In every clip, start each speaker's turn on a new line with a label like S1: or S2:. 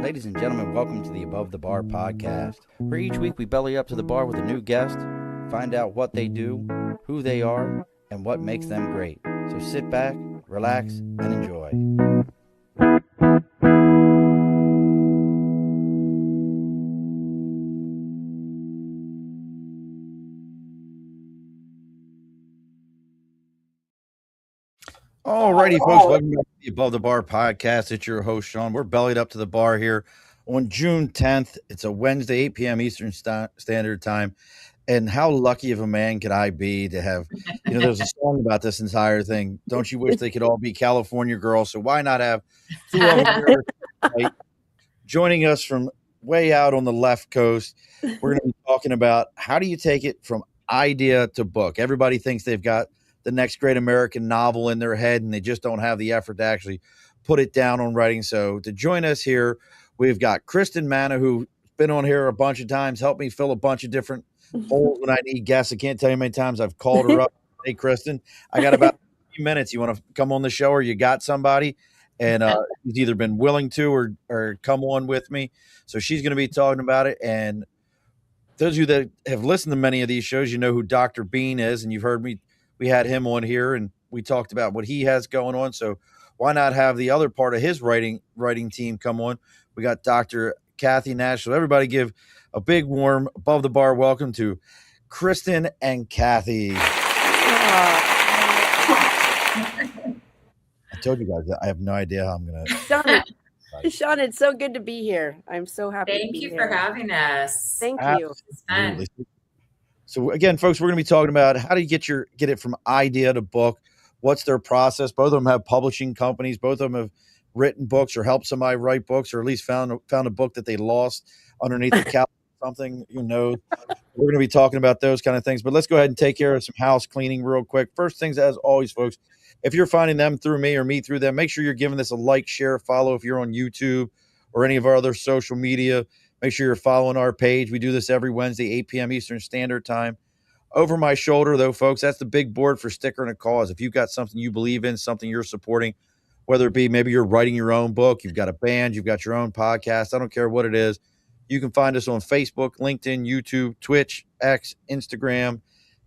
S1: Ladies and gentlemen, welcome to the Above the Bar podcast, where each week we belly up to the bar with a new guest, find out what they do, who they are, and what makes them great. So sit back, relax, and enjoy. Alrighty, folks, welcome back to the Above the Bar podcast. It's your host, Sean. We're bellied up to the bar here on June 10th. It's a Wednesday, 8 p.m. Eastern Standard Time. And how lucky of a man could I be to have, there's a song about this entire thing. Don't you wish they could all be California girls? So why not have two of them here tonight, joining us from way out on the left coast? We're going to be talking about how do you take it from idea to book. Everybody thinks they've got the next great American novel in their head, and they just don't have the effort to actually put it down on writing. So to join us here, we've got Kristin Manna, who's been on here a bunch of times, helped me fill a bunch of different holes when I need guests. I can't tell you how many times I've called her up. Hey, Kristin, I got about few minutes. You want to come on the show, or you got somebody? And she's either been willing to or come on with me. So she's going to be talking about it. And those of you that have listened to many of these shows, you know who Dr. Bean is, and you've heard me. We had him on here, and we talked about what he has going on. So why not have the other part of his writing team come on? We got Dr. Kathy Nash. So everybody give a big warm Above the Bar welcome to Kristin and Kathy. I told you guys that I have no idea how I'm going
S2: to. Sean, it's so good to be here. I'm so happy to be here.
S3: Thank you for having us.
S2: Thank you.
S3: It's fun.
S1: So again, folks, we're going to be talking about how do you get it from idea to book? What's their process? Both of them have publishing companies. Both of them have written books or helped somebody write books, or at least found a book that they lost underneath the couch or something. We're going to be talking about those kind of things. But let's go ahead and take care of some house cleaning real quick. First things, as always, folks, if you're finding them through me or me through them, make sure you're giving this a like, share, follow if you're on YouTube or any of our other social media. Make sure you're following our page. We do this every Wednesday, 8 p.m. Eastern Standard Time. Over my shoulder, though, folks, that's the big board for Sticker and a Cause. If you've got something you believe in, something you're supporting, whether it be maybe you're writing your own book, you've got a band, you've got your own podcast, I don't care what it is, you can find us on Facebook, LinkedIn, YouTube, Twitch, X, Instagram,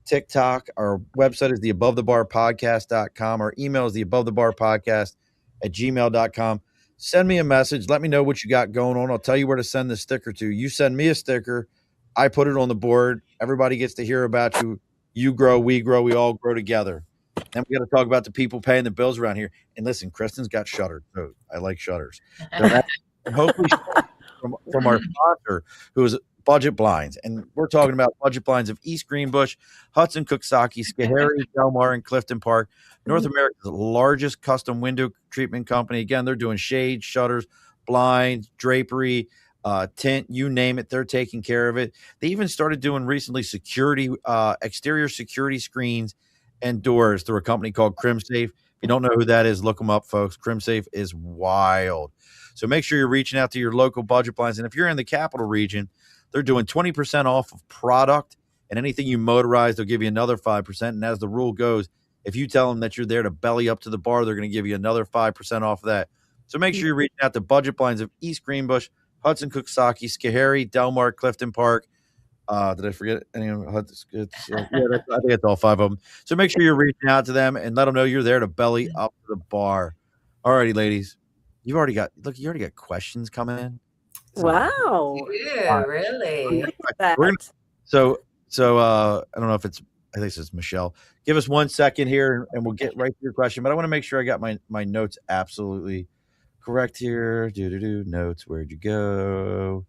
S1: TikTok. Our website is theabovethebarpodcast.com. Our email is theabovethebarpodcast@gmail.com. Send me a message. Let me know what you got going on. I'll tell you where to send the sticker to. You send me a sticker. I put it on the board. Everybody gets to hear about you. You grow, we all grow together. Then we got to talk about the people paying the bills around here. And listen, Kristin's got shutters. So I like shutters. And hopefully from our sponsor, who is Budget Blinds. And we're talking about Budget Blinds of East Greenbush, Hudson, Cooksaki, Schoharie, Delmar, and Clifton Park. North America's largest custom window treatment company. Again, they're doing shades, shutters, blinds, drapery, tint, you name it, they're taking care of it. They even started doing recently security, exterior security screens and doors through a company called CrimSafe. If you don't know who that is, look them up, folks. CrimSafe is wild. So make sure you're reaching out to your local Budget Blinds. And if you're in the capital region, they're doing 20% off of product, and anything you motorize, they'll give you another 5%. And as the rule goes, if you tell them that you're there to belly up to the bar, they're going to give you another 5% off of that. So make sure you're reaching out to Budget Blinds of East Greenbush, Hudson, Cooksaki, Schoharie, Delmar, Clifton Park. Did I forget any of them? I think it's all 5 of them. So make sure you're reaching out to them and let them know you're there to belly up to the bar. All righty, ladies. You already got questions coming in.
S2: Wow.
S3: Yeah, really?
S1: So I don't know if it's, I think it's Michelle. Give us 1 second here and we'll get right to your question. But I want to make sure I got my notes absolutely correct here. Notes. Where'd you go?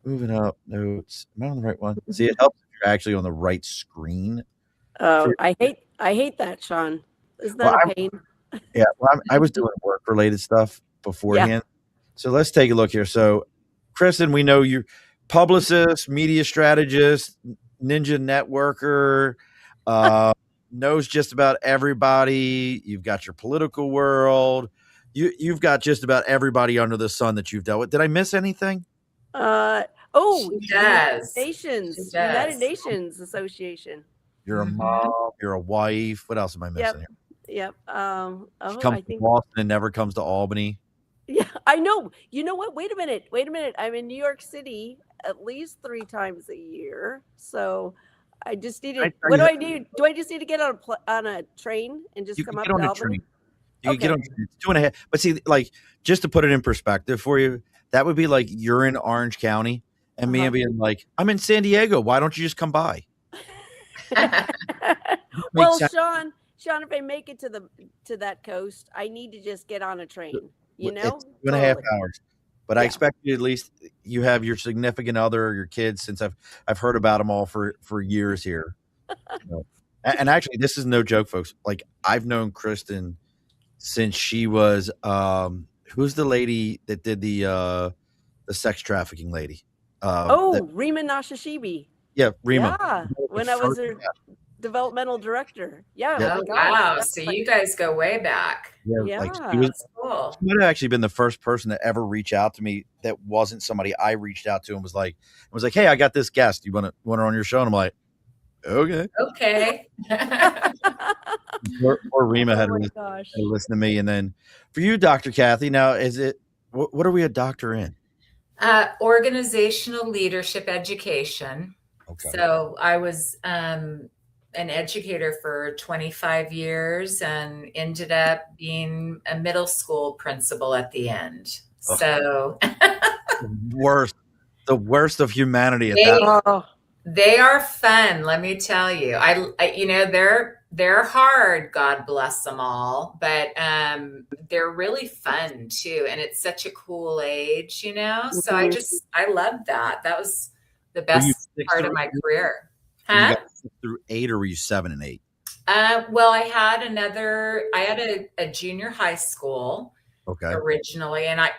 S1: Moving up. Notes. Am I on the right one? See, it helps if you're actually on the right screen.
S2: Oh, I hate that, Sean. Isn't that a pain?
S1: Yeah. Well, I was doing work-related stuff beforehand. Yeah. So let's take a look here. So, Kristin, we know you're publicist, media strategist, ninja networker, knows just about everybody. You've got your political world. You've got just about everybody under the sun that you've dealt with. Did I miss anything?
S3: United
S2: Nations Association.
S1: You're a mom. You're a wife. What else am I missing here?
S2: Yep.
S1: She comes to Boston and never comes to Albany.
S2: Yeah, I know. You know what? Wait a minute. Wait a minute. I'm in New York City at least 3 times a year. So I just
S1: I
S2: needed,
S1: tell
S2: what
S1: you
S2: do
S1: that
S2: I need? Do I just need to get on a train and just
S1: you
S2: come
S1: can get
S2: up
S1: on
S2: to
S1: the
S2: Albany?
S1: train. You can get
S2: Okay.
S1: on it's 2.5. But see, like, just to put it in perspective for you, that would be like you're in Orange County and me
S2: Uh-huh.
S1: being like, I'm in San Diego. Why don't you just come by? Makes
S2: Well,
S1: sense.
S2: Sean, if I make it to that coast, I need to just get on a train, you
S1: It's
S2: know?
S1: 2.5
S2: Totally.
S1: hours. But I
S2: Yeah.
S1: expect you at least you have your significant other or your kids since I've heard about them all for years here. So, and actually, this is no joke, folks. Like I've known Kristin since she was who's the lady that did the sex trafficking lady? That
S2: Oh, Rima Nashashibi.
S1: yeah, Rima.
S2: Yeah.
S1: The
S2: When I was
S1: first
S2: her developmental director. Yeah.
S1: yeah,
S2: My
S3: Oh,
S2: gosh.
S3: wow.
S2: That's
S3: So
S2: like,
S3: you guys go way back.
S1: yeah, like
S2: yeah.
S3: That's
S1: she
S3: cool.
S1: might have actually been the first person to ever reach out to me that wasn't somebody I reached out to and was like, "Hey, I got this guest. You want her on your show?" And I'm like, "Okay."
S3: Okay.
S1: Or Rima
S2: Oh
S1: had
S2: my
S1: to
S2: gosh.
S1: listen to me, and then for you, Dr. Kathy, now is it what are we a doctor in?
S3: Organizational leadership education.
S1: Okay.
S3: So I was an educator for 25 years and ended up being a middle school principal at the end.
S1: Ugh,
S3: So
S1: the worst of humanity at that.
S3: they
S2: Oh,
S3: they are fun, let me tell you. They're hard, God bless them all, but they're really fun too, and it's such a cool age, you know. So
S2: mhm.
S3: I loved that. That was the
S1: Were you
S3: best
S1: 6
S3: part of
S1: through
S3: my
S1: 8?
S3: career.
S1: Were you
S3: Huh?
S1: guys 6 through 8 or were you 7 and 8?
S3: Well, I had a junior high school
S1: Okay.
S3: originally, and I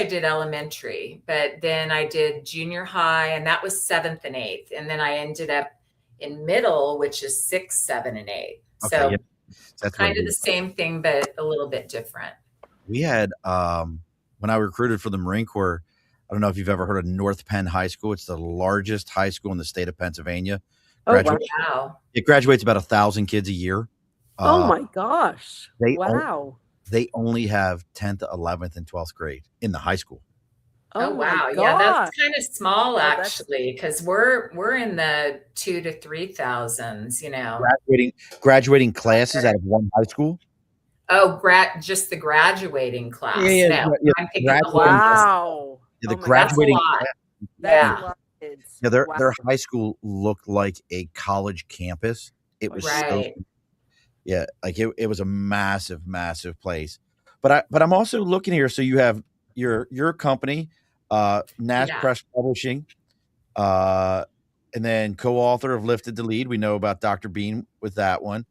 S3: did elementary, but then I did junior high, and that was seventh and eighth, and then I ended up in middle, which is six, seven, and eight.
S1: Okay, yeah.
S3: So
S1: That's what
S3: kind
S1: it
S3: of
S1: is.
S3: the same thing, but a little bit different.
S1: We had when I recruited for the Marine Corps, I don't know if you've ever heard of North Penn High School. It's the largest high school in the state of Pennsylvania.
S2: Oh, wow.
S1: Graduate
S3: Wow.
S1: It graduates about 1,000 kids a year.
S2: Oh my gosh.
S1: They
S2: Wow.
S1: they only have 10th, 11th, and 12th grade in the high school.
S3: Oh,
S2: my
S3: wow. Yeah,
S2: gosh.
S3: that's kind of small
S2: that's-
S3: actually, because we're in the 2,000 to 3,000s, you know.
S1: Graduating classes out of one high school.
S3: Oh, just the graduating class.
S1: Yeah,
S3: No,
S1: yeah,
S3: I'm thinking the whole
S1: graduating
S2: Wow.
S1: Yeah, the
S2: Oh my gosh.
S3: That's a
S1: graduating
S3: lot.
S1: class.
S2: That's
S3: Yeah.
S2: a lot of kids.
S1: Yeah,
S2: Wow.
S1: their high school looked like a college campus. It was so
S3: Right.
S1: yeah, like it was a massive, massive place. But I'm also looking here. So you have your company, Nash
S3: Yeah.
S1: Press Publishing, and then co-author of Lifted to Lead. We know about Dr. Bean with that one.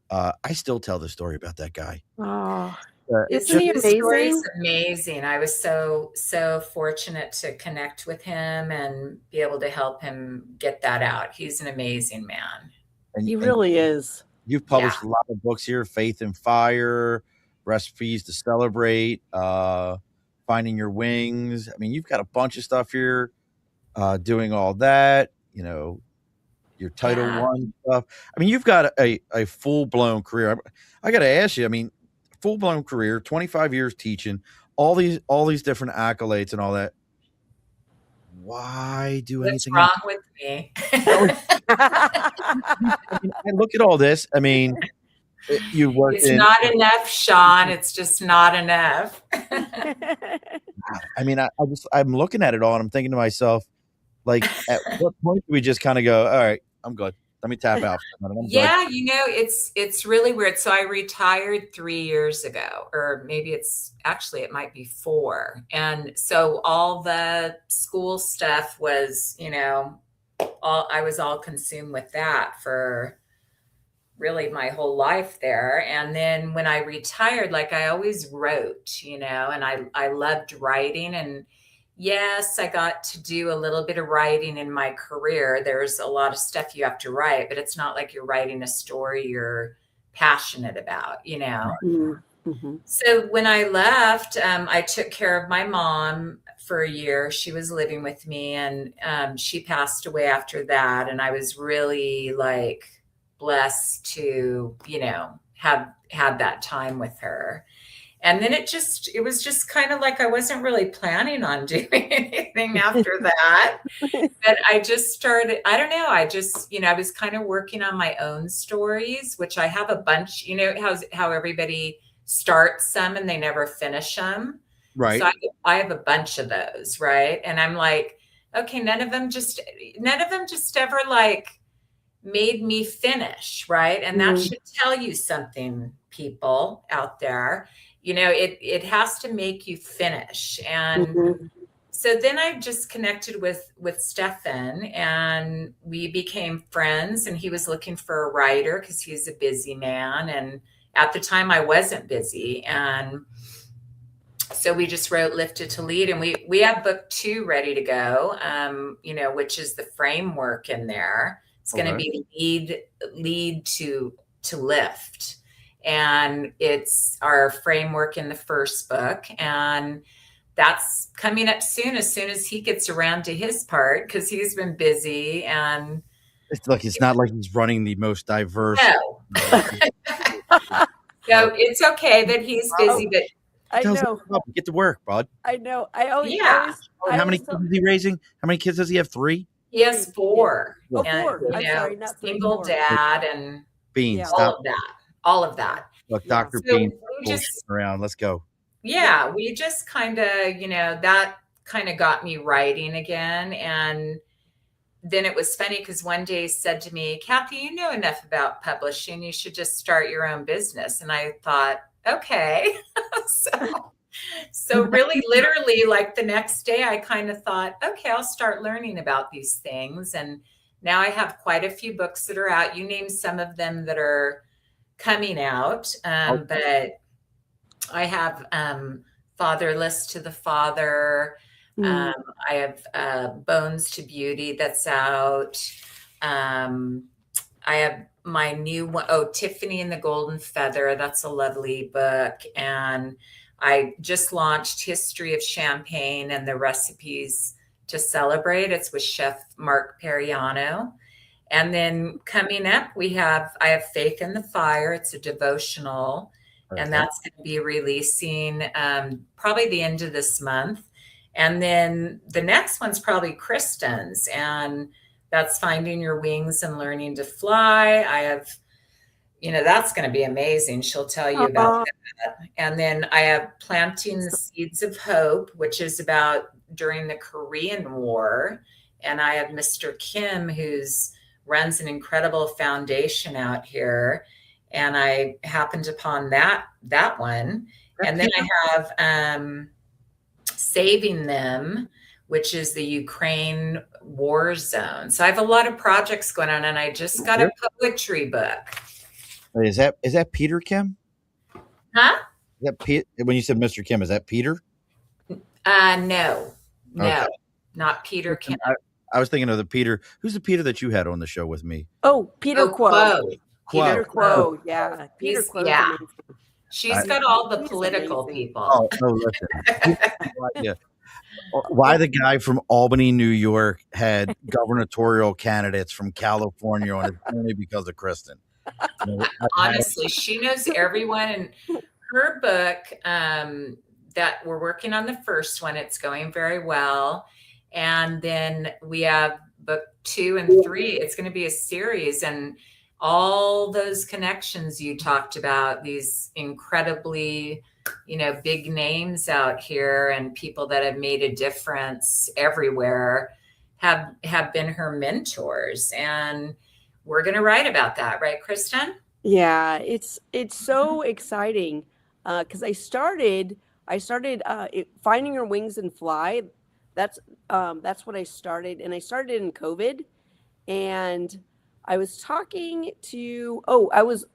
S1: I still tell the story about that guy.
S2: Oh,
S3: His
S2: isn't he
S3: story's
S2: amazing?
S3: amazing. I was so fortunate to connect with him and be able to help him get that out. He's an amazing man.
S1: And,
S2: He
S1: and
S2: really is.
S1: you've published a lot of books here: Faith and Fire, Recipes to Celebrate, Finding Your Wings. I mean, you've got a bunch of stuff here, doing all that, you know, your Title
S3: Yeah.
S1: I stuff. I mean, you've got a full-blown career. I got to ask you, I mean, full-blown career, 25 years teaching, all these different accolades and all that. Why do
S3: What's
S1: anything
S3: wrong
S1: else?
S3: with me?
S1: I mean, I look at all this. I mean, you worked
S3: It's
S1: in.
S3: not enough, Sean. It's just not enough.
S1: I mean, I'm looking at it all and I'm thinking to myself, like, at what point do we just kind of go, all right, I'm good. Let me tap out. I'm good.
S3: Yeah, you know, it's really weird. So I retired 3 years ago, or maybe it might be 4. And so all the school stuff was, you know, I was all consumed with that for really my whole life there. And then when I retired, like I always wrote, you know, and I loved writing. And yes, I got to do a little bit of writing in my career. There's a lot of stuff you have to write, but it's not like you're writing a story you're passionate about, you know.
S2: Mm-hmm.
S3: So when I left, I took care of my mom for a year. She was living with me, and she passed away after that. And I was really blessed to, you know, have had that time with her. And then it was just kind of like I wasn't really planning on doing anything after that. But I just started, I don't know, I was kind of working on my own stories, which I have a bunch, how everybody starts some and they never finish them.
S1: Right.
S3: So I have a bunch of those, right? And I'm like, okay, none of them just ever like made me finish, right? And that should tell you something, people out there. It has to make you finish. And so then I just connected with Stefan, and we became friends, and he was looking for a writer because he's a busy man, and at the time I wasn't busy. And so we just wrote Lifted to Lead, and we have book 2 ready to go, which is the framework in there. It's going to be lead to lift. And it's our framework in the first book. And that's coming up soon as he gets around to his part, because he's been busy. And
S1: it's not like he's running the most diverse.
S3: No. No, it's okay that he's busy, but
S2: I know.
S1: Get to work, bud.
S2: I know. I always.
S3: Yeah.
S1: How many kids is he raising? How many kids does he have? 3?
S3: He has 4.
S2: Oh,
S3: And,
S2: 4. I'm sorry, not 3.
S3: Single
S2: 4.
S3: dad and
S1: Beans.
S3: all of that.
S1: Look, Dr.
S3: So
S1: Beans
S3: we just
S1: around. Let's go.
S3: Yeah, we just kind of, that kind of got me writing again. And then it was funny because one day he said to me, Kathy, you know enough about publishing. You should just start your own business. And I thought, okay. So really, literally, like the next day, I kind of thought, okay, I'll start learning about these things. And now I have quite a few books that are out. You named some of them that are coming out. But I have Fatherless to the Father. I have Bones to Beauty that's out. I have my new one, Tiffany and the Golden Feather. That's a lovely book. And I just launched History of Champagne and the Recipes to Celebrate. It's with Chef Mark Periano. And then coming up, I have Faith in the Fire. It's a devotional. And that's going to be releasing probably the end of this month. And then the next one's probably Kristin's, and that's Finding Your Wings and Learning to Fly. I have, that's going to be amazing. She'll tell you about that. And then I have Planting the Seeds of Hope, which is about during the Korean War. And I have Mr. Kim, who's runs an incredible foundation out here. And I happened upon that one. And then I have Saving Them, which is the Ukraine war zone. So I have a lot of projects going on, and I just got a poetry book.
S1: Is that Peter Kim?
S3: Huh?
S1: Is that when you said Mr. Kim, is that Peter?
S3: No, not Peter Kim.
S1: I was thinking of the Peter. Who's the Peter that you had on the show with me?
S2: Oh, Peter Quo.
S3: Peter
S2: Quo, yeah. Peter Quo.
S3: Yeah. She's got all the political people.
S1: Oh, listen. Yeah. Why the guy from Albany, New York had gubernatorial candidates from California on it only because of Kristin.
S3: Honestly, she knows everyone. And her book, that we're working on the first one, it's going very well. And then we have book 2 and 3. It's going to be a series, and all those connections you talked about, these incredibly, big names out here and people that have made a difference everywhere have been her mentors. And we're going to write about that, right, Kristin?
S2: Yeah, it's so exciting because I started Finding Your Wings and Fly. That's what I started, and I started in COVID, and I was talking to I was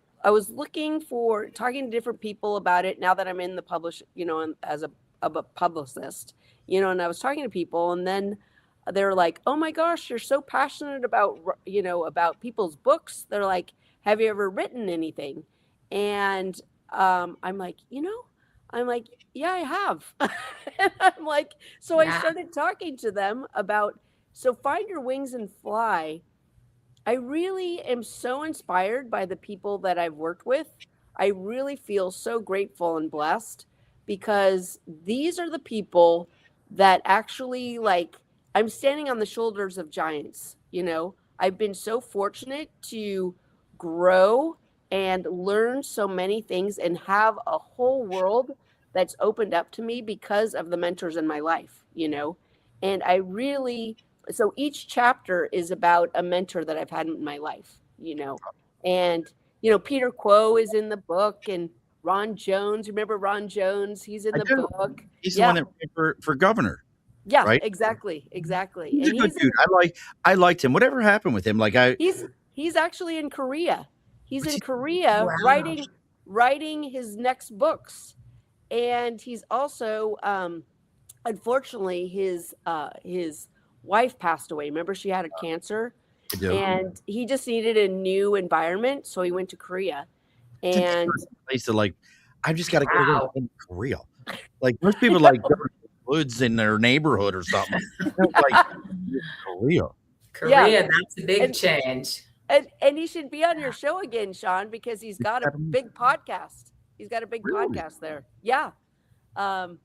S2: talking to different people about it now that I'm in the as a publicist, and I was talking to people, and then they're like, "Oh my gosh, you're so passionate about about people's books." They're like, "Have you ever written anything?" And I'm like, yeah, I have. And I'm like, so I started talking to them about, Find Your Wings and Fly. I really am so inspired by the people that I've worked with. I really feel so grateful and blessed because these are the people that actually, like, I'm standing on the shoulders of giants, you know. I've been so fortunate to grow and learn so many things and have a whole world that's opened up to me because of the mentors in my life, you know. And I really, so each chapter is about a mentor that I've had in my life, you know. And Peter Quo is in the book, and Ron Jones. Remember Ron Jones? He's in
S1: I
S2: the
S1: do.
S2: book.
S1: He's the one
S2: Yeah.
S1: that ran for governor,
S2: Yeah,
S1: right?
S2: exactly.
S1: He's a
S2: And
S1: good dude. I liked him. Whatever happened with him? Like
S2: he's actually in Korea. He's
S1: was
S2: in
S1: he,
S2: Korea
S3: Wow.
S2: writing his next books. And he's also unfortunately his wife passed away. Remember, she had a cancer,
S1: I do.
S2: and he just needed a new environment, so he went to Korea.
S1: It's a
S2: And
S1: different place to like. I just got to go
S3: Wow.
S1: in Korea. Like most people
S2: I
S1: like go
S2: know.
S1: to the woods in their neighborhood or something. Like Korea.
S2: Yeah,
S3: Korea, that's a big
S2: and
S3: change.
S2: and he should be on your show again, Sean, because he's got a
S1: Really?
S2: big podcast. He's got a big podcast there. Yeah. Um,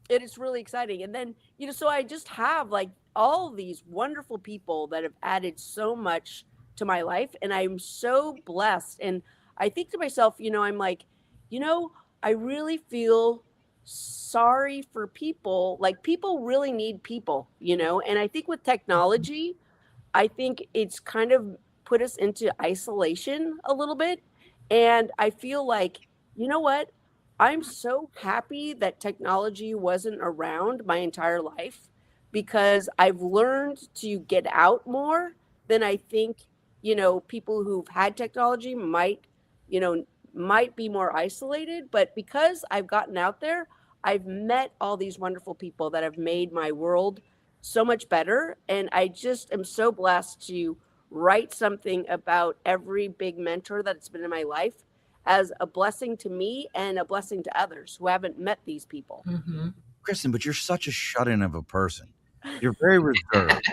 S2: it is really exciting. And then, so I just have like all these wonderful people that have added so much to my life. And I'm so blessed. And I think to myself, I'm like, you know, I really feel sorry for people. Like, people really need people, and I think with technology, I think it's kind of put us into isolation a little bit. And I feel like, you know what? I'm so happy that technology wasn't around my entire life, because I've learned to get out more than I think, people who've had technology you know, might be more isolated. But because I've gotten out there, I've met all these wonderful people that have made my world so much better. And I just am so blessed to write something about every big mentor that's been in my life as a blessing to me and a blessing to others who haven't met these people.
S3: Mm-hmm.
S1: Kristen, but you're such a shut-in of a person. You're very reserved.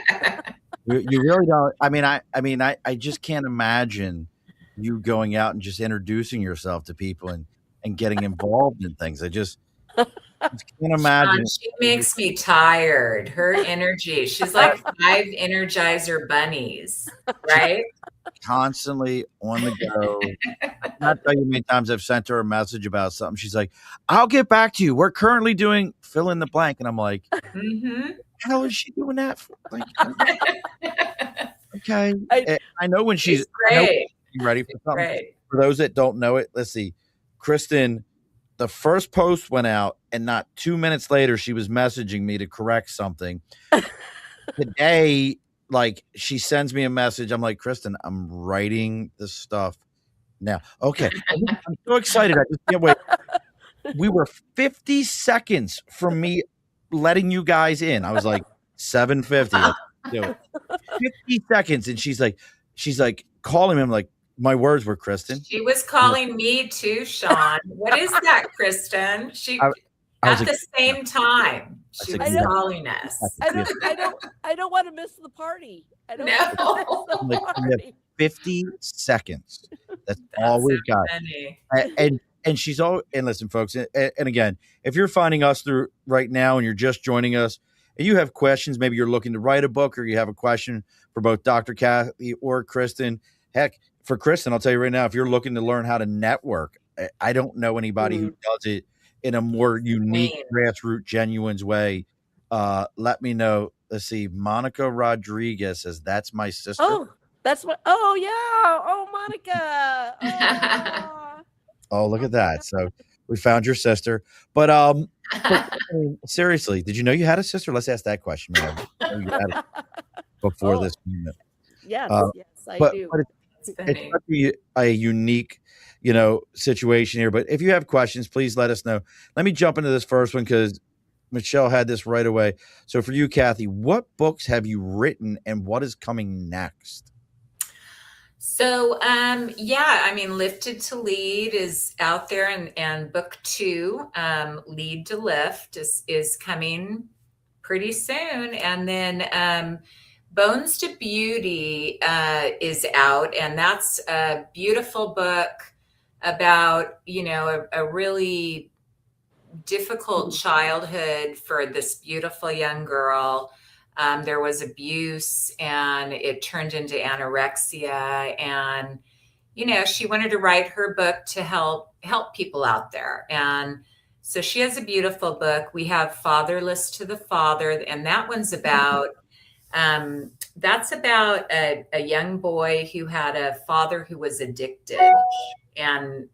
S1: You really don't. I just can't imagine you going out and just introducing yourself to people and getting involved in things. I just can't
S3: Sean,
S1: imagine.
S3: she makes me tired. Her energy. She's like 5 Energizer bunnies,
S1: She's
S3: right?
S1: constantly on the go. Not tell you how many times I've sent her a message about something. She's like, "I'll get back to you. We're currently doing fill in the blank," and I'm like,
S3: Mm-hmm.
S1: "How is she doing that for?" Like, okay,
S2: I,
S1: I know when she's
S3: It's great.
S1: getting ready for something.
S3: Great.
S1: For those that don't know it, let's see. Kristen, the first post went out, and not 2 minutes later, she was messaging me to correct something. Today, like, she sends me a message. I'm like, Kristen, I'm writing this stuff now. Okay. I'm so excited. I just can't wait. We were 50 seconds from me letting you guys in. I was like, 7:50. Let's do it. 50 seconds. And she's like calling me. I'm like, my words were, Kristen.
S3: She was calling me too, Sean. What is that, Kristen?
S1: I was
S3: At
S1: like,
S3: the same time, she
S1: said,
S3: was
S2: "Yeah."
S3: calling us.
S2: I don't want to miss the party. I don't
S3: No.
S2: want to
S1: I'm
S2: miss
S1: like,
S2: the
S1: we have
S2: party.
S1: 50 seconds. That's all
S3: That's
S1: we've
S3: so
S1: got.
S3: funny.
S1: And she's all, and listen, folks, and again, if you're finding us through right now and you're just joining us and you have questions, maybe you're looking to write a book or you have a question for both Dr. Kathy or Kristen. Heck, for Kristen, I'll tell you right now, if you're looking to learn how to network, I don't know anybody who does it in a more unique, grassroots, genuine way. Let me know. Let's see. Monica Rodriguez says, that's my sister.
S2: Oh, that's what. Oh, yeah. Oh, Monica. Oh.
S1: Oh, look at that. So we found your sister. But seriously, did you know you had a sister? Let's ask that question, man. You had it before this moment.
S2: Yes, yes, I
S1: But
S2: do.
S1: it's such a unique, situation here. But if you have questions, please let us know. Let me jump into this first one because Michelle had this right away. So for you, Kathy, what books have you written and what is coming next?
S3: So, Lifted to Lead is out there, and book 2, Lead to Lift, is coming pretty soon. And then Bones to Beauty is out, and that's a beautiful book about, a really difficult childhood for this beautiful young girl. There was abuse, and it turned into anorexia, and she wanted to write her book to help people out there. And so she has a beautiful book. We have Fatherless to the Father, and that one's about that's about a young boy who had a father who was addicted, and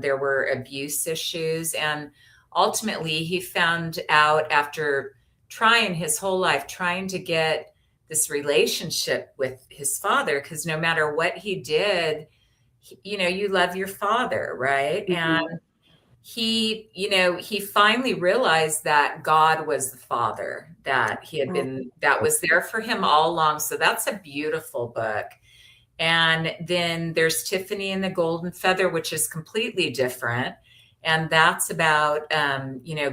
S3: there were abuse issues, and ultimately he found out after trying his whole life trying to get this relationship with his father, because no matter what he did, you love your father, right?
S2: Mhm.
S3: And he finally realized that God was the father, that he had been, that was there for him all along. So that's a beautiful book. And then there's Tiffany and the Golden Feather, which is completely different. And that's about,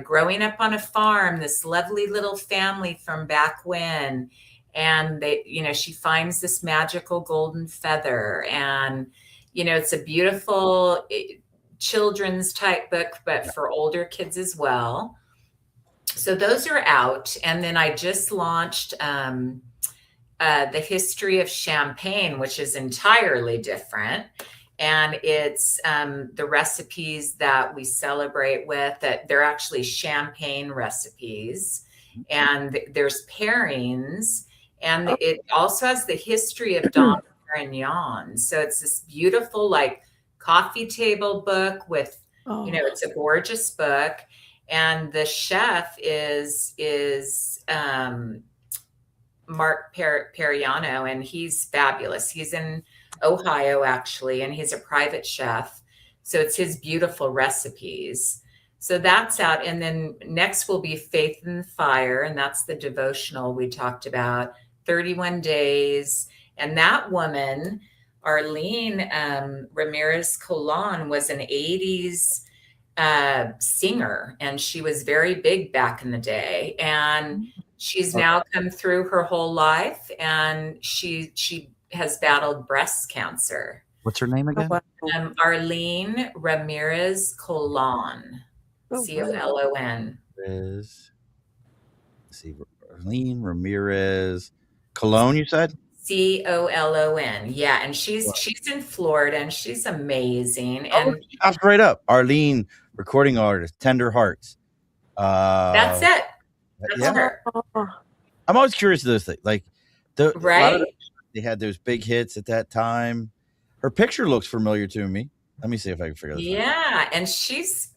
S3: growing up on a farm, this lovely little family from back when. And she finds this magical golden feather. And, it's a beautiful children's type book, but for older kids as well. So those are out. And then I just launched The History of Champagne, which is entirely different. And it's the recipes that we celebrate with, that they're actually champagne recipes. And there's pairings. And it also has the history of Dom Perignon. So it's this beautiful, coffee table book with, it's a gorgeous book. And the chef is Mark Periano, and he's fabulous. He's in Ohio, actually, and he's a private chef. So it's his beautiful recipes. So that's out. And then next will be Faith in the Fire, and that's the devotional we talked about, 31 days. And that woman, Arlene Ramirez Colon, was an 80s singer, and she was very big back in the day. And she's now come through her whole life, and she has battled breast cancer.
S1: What's her name again?
S3: Arlene Ramirez Colon. Colon.
S1: Let's see, Arlene Ramirez Colon, you said?
S3: Colon. Yeah, and she's in Florida, and she's amazing. And
S1: popped right up. Arlene, recording artist, Tender Hearts.
S3: That's it. That's her.
S1: I'm always curious of those things. Like
S3: right.
S1: They had those big hits at that time. Her picture looks familiar to me. Let me see if I can figure this out.
S3: Yeah, and she's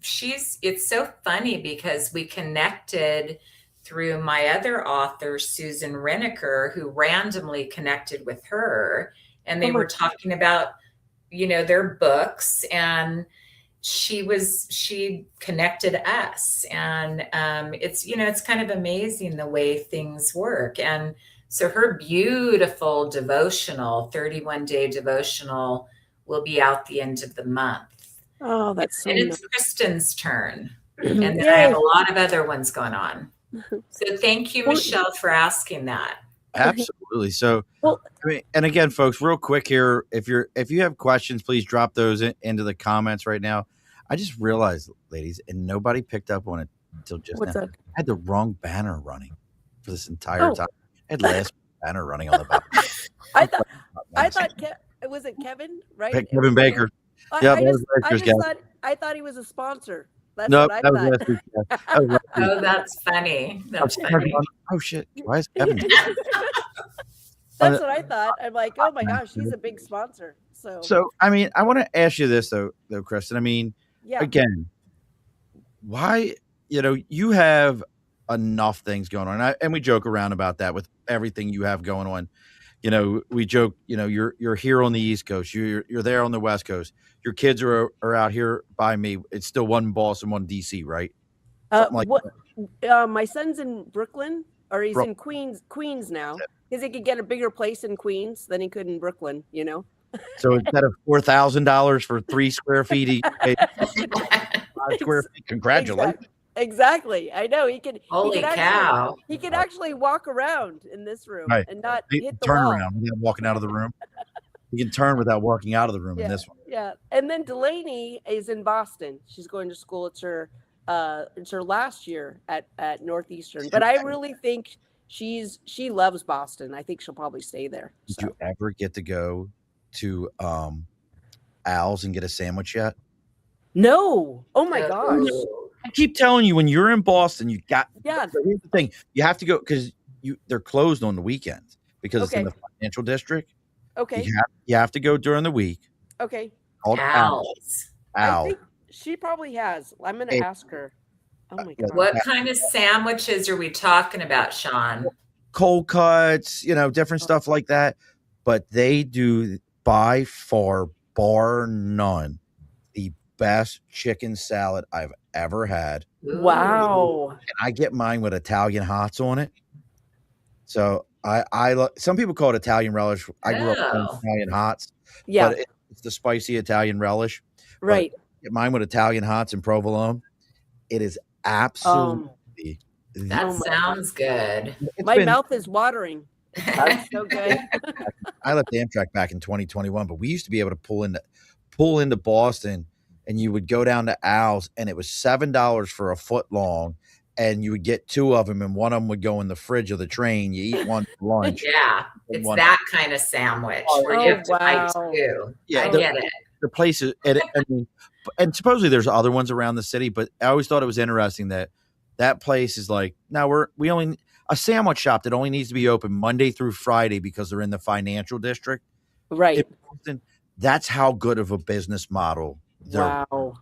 S3: it's so funny because we connected through my other author, Susan Reneker, who randomly connected with her, and they were talking about, their books, and she connected us. And it's kind of amazing the way things work. And so her beautiful devotional, 31-day devotional, will be out the end of the month.
S2: Oh, that's so
S3: and
S2: nice.
S3: It's Kristin's turn. And then I have a lot of other ones going on. So thank you, Michelle, for asking that.
S1: Absolutely. So, and again, folks, real quick here, if you have questions, please drop those into the comments right now. I just realized, ladies, and nobody picked up on it until just now. I had the wrong banner running for this entire time. I had last banner running on the bottom.
S2: I thought was it Kevin, right?
S1: Kevin Baker.
S2: I thought he was a sponsor. That's what I thought.
S3: Oh, that's funny. That's funny.
S1: Oh shit! Why is Kevin?
S2: That's what I thought. I'm like, oh my gosh, he's a big sponsor.
S1: So I mean, I want to ask you this though, Kristin. I mean, again, why? You have enough things going on, and we joke around about that with everything you have going on. We joke. You're here on the East Coast. You're there on the West Coast. Your kids are out here by me. It's still one boss and one DC, right?
S2: My son's in Brooklyn, or he's in Queens now, because he could get a bigger place in Queens than he could in Brooklyn.
S1: So instead of $4,000 for 3 square feet, he paid 5 square feet. Congratulations.
S2: Exactly. I know he could.
S3: Holy cow!
S2: He could actually walk around in this room and not hit the
S1: turn
S2: wall.
S1: around without walking out of the room. You can turn without walking out of the room in this one.
S2: Yeah. And then Delaney is in Boston. She's going to school. It's her it's her last year at Northeastern, but I really think she loves Boston. I think she'll probably stay there.
S1: Did
S2: So
S1: you ever get to go to Al's and get a sandwich yet?
S2: no, oh my gosh,
S3: Oh,
S1: I keep telling you, when you're in Boston, you got.
S2: yeah,
S1: So here's the thing: you have to go because they're closed on the weekends because it's in
S2: okay,
S1: the financial district.
S2: okay,
S1: You have to go during the week.
S2: okay.
S1: Called
S3: Owls.
S2: I
S1: Al.
S2: think she probably has. I'm gonna
S1: It-
S2: ask her. Oh my
S1: yeah,
S2: gosh.
S3: What kind of sandwiches are we talking about, Sean?
S1: cold cuts, different stuff like that. But they do by far, bar none, the best chicken salad I've ever had.
S2: Wow.
S1: And I get mine with Italian hots on it. So some people call it Italian relish. I grew up on
S3: Oh.
S1: Italian hots,
S2: Yeah.
S1: but it's the spicy Italian relish.
S2: Right.
S1: But get mine with Italian hots and provolone. It is absolutely.
S3: That
S2: Oh my
S3: sounds good.
S2: My mouth is watering. It's so good.
S1: I left Amtrak back in 2021, but we used to be able to pull into Boston, and you would go down to Al's, and it was $7 for a foot long, and you would get two of them, and one of them would go in the fridge of the train. You eat one for lunch.
S3: Yeah, it's that kind of sandwich where you have to bite two.
S1: Yeah,
S3: I get it.
S1: The place is, and supposedly there's other ones around the city, but I always thought it was interesting that place is like, now we only a sandwich shop that only needs to be open Monday through Friday because they're in the financial district.
S2: Right.
S1: That's how good of a business model.
S2: Wow.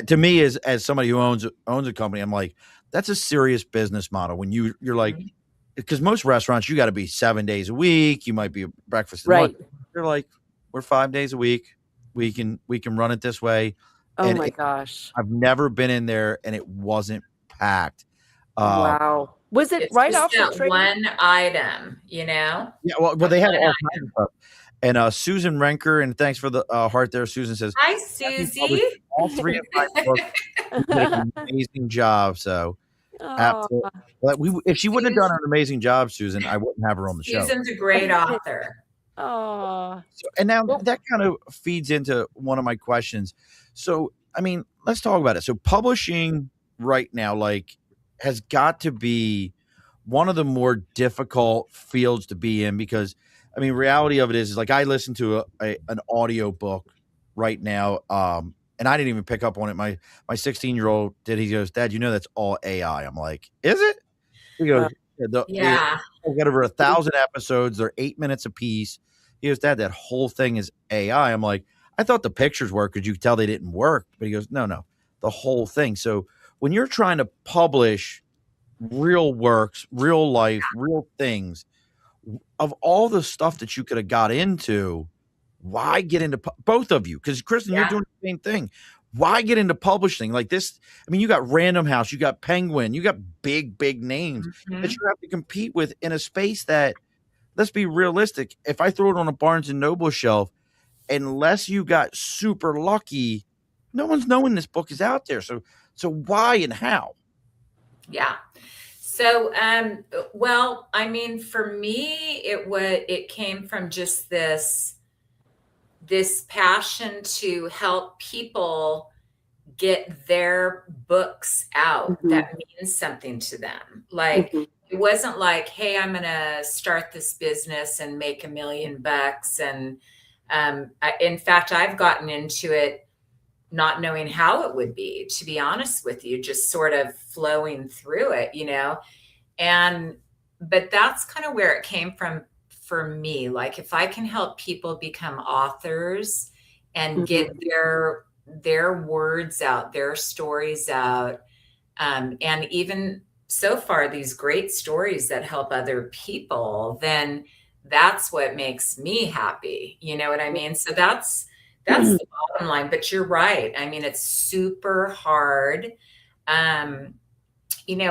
S1: To me, as somebody who owns a company, I'm like, that's a serious business model. When you're like, because most restaurants, you got to be 7 days a week. You might be a breakfast and lunch. They're like, we're 5 days a week. We can run it this way.
S2: Oh my gosh.
S1: I've never been in there and it wasn't packed.
S2: Wow. Was it right off the train?
S3: One item, Yeah,
S1: well, they had all kinds of stuff. And Susan Renker, and thanks for the heart there. Susan says,
S3: "Hi, Susie."
S1: All three of my books did an amazing job. So, absolutely. If she wouldn't have done an amazing job, Susan, I wouldn't have her on the show.
S3: Susan's a great author.
S2: Oh.
S1: And now that kind of feeds into one of my questions. So, I mean, let's talk about it. So, publishing right now, has got to be one of the more difficult fields to be in because, I mean, reality of it is like I listen to an audio book right now, and I didn't even pick up on it. My 16-year-old did. He goes, "Dad, that's all AI." I'm like, "Is it?" He goes,
S3: "Yeah,
S1: I got over 1,000 episodes. They're 8 minutes a piece." He goes, "Dad, that whole thing is AI." I'm like, "I thought the pictures worked because you could tell they didn't work." But he goes, no, the whole thing. So when you're trying to publish real works, real life, real things, of all the stuff that you could have got into, why get into both of you? Because Kristin, you're doing the same thing. Why get into publishing like this? I mean, you got Random House, you got Penguin, you got big names that you have to compete with in a space that, let's be realistic. If I throw it on a Barnes and Noble shelf, unless you got super lucky, no one's knowing this book is out there. So why and how?
S3: Yeah. So, well, I mean, for me, it came from just this passion to help people get their books out that means something to them. Like, it wasn't like, hey, I'm going to start this business and make $1 million. And in fact, I've gotten into it not knowing how it would be, to be honest with you, just sort of flowing through it, but that's kind of where it came from for me. Like, if I can help people become authors and get their words out, their stories out, and even so far, these great stories that help other people, then that's what makes me happy. You know what I mean? So that's the bottom line. But you're right. I mean, it's super hard.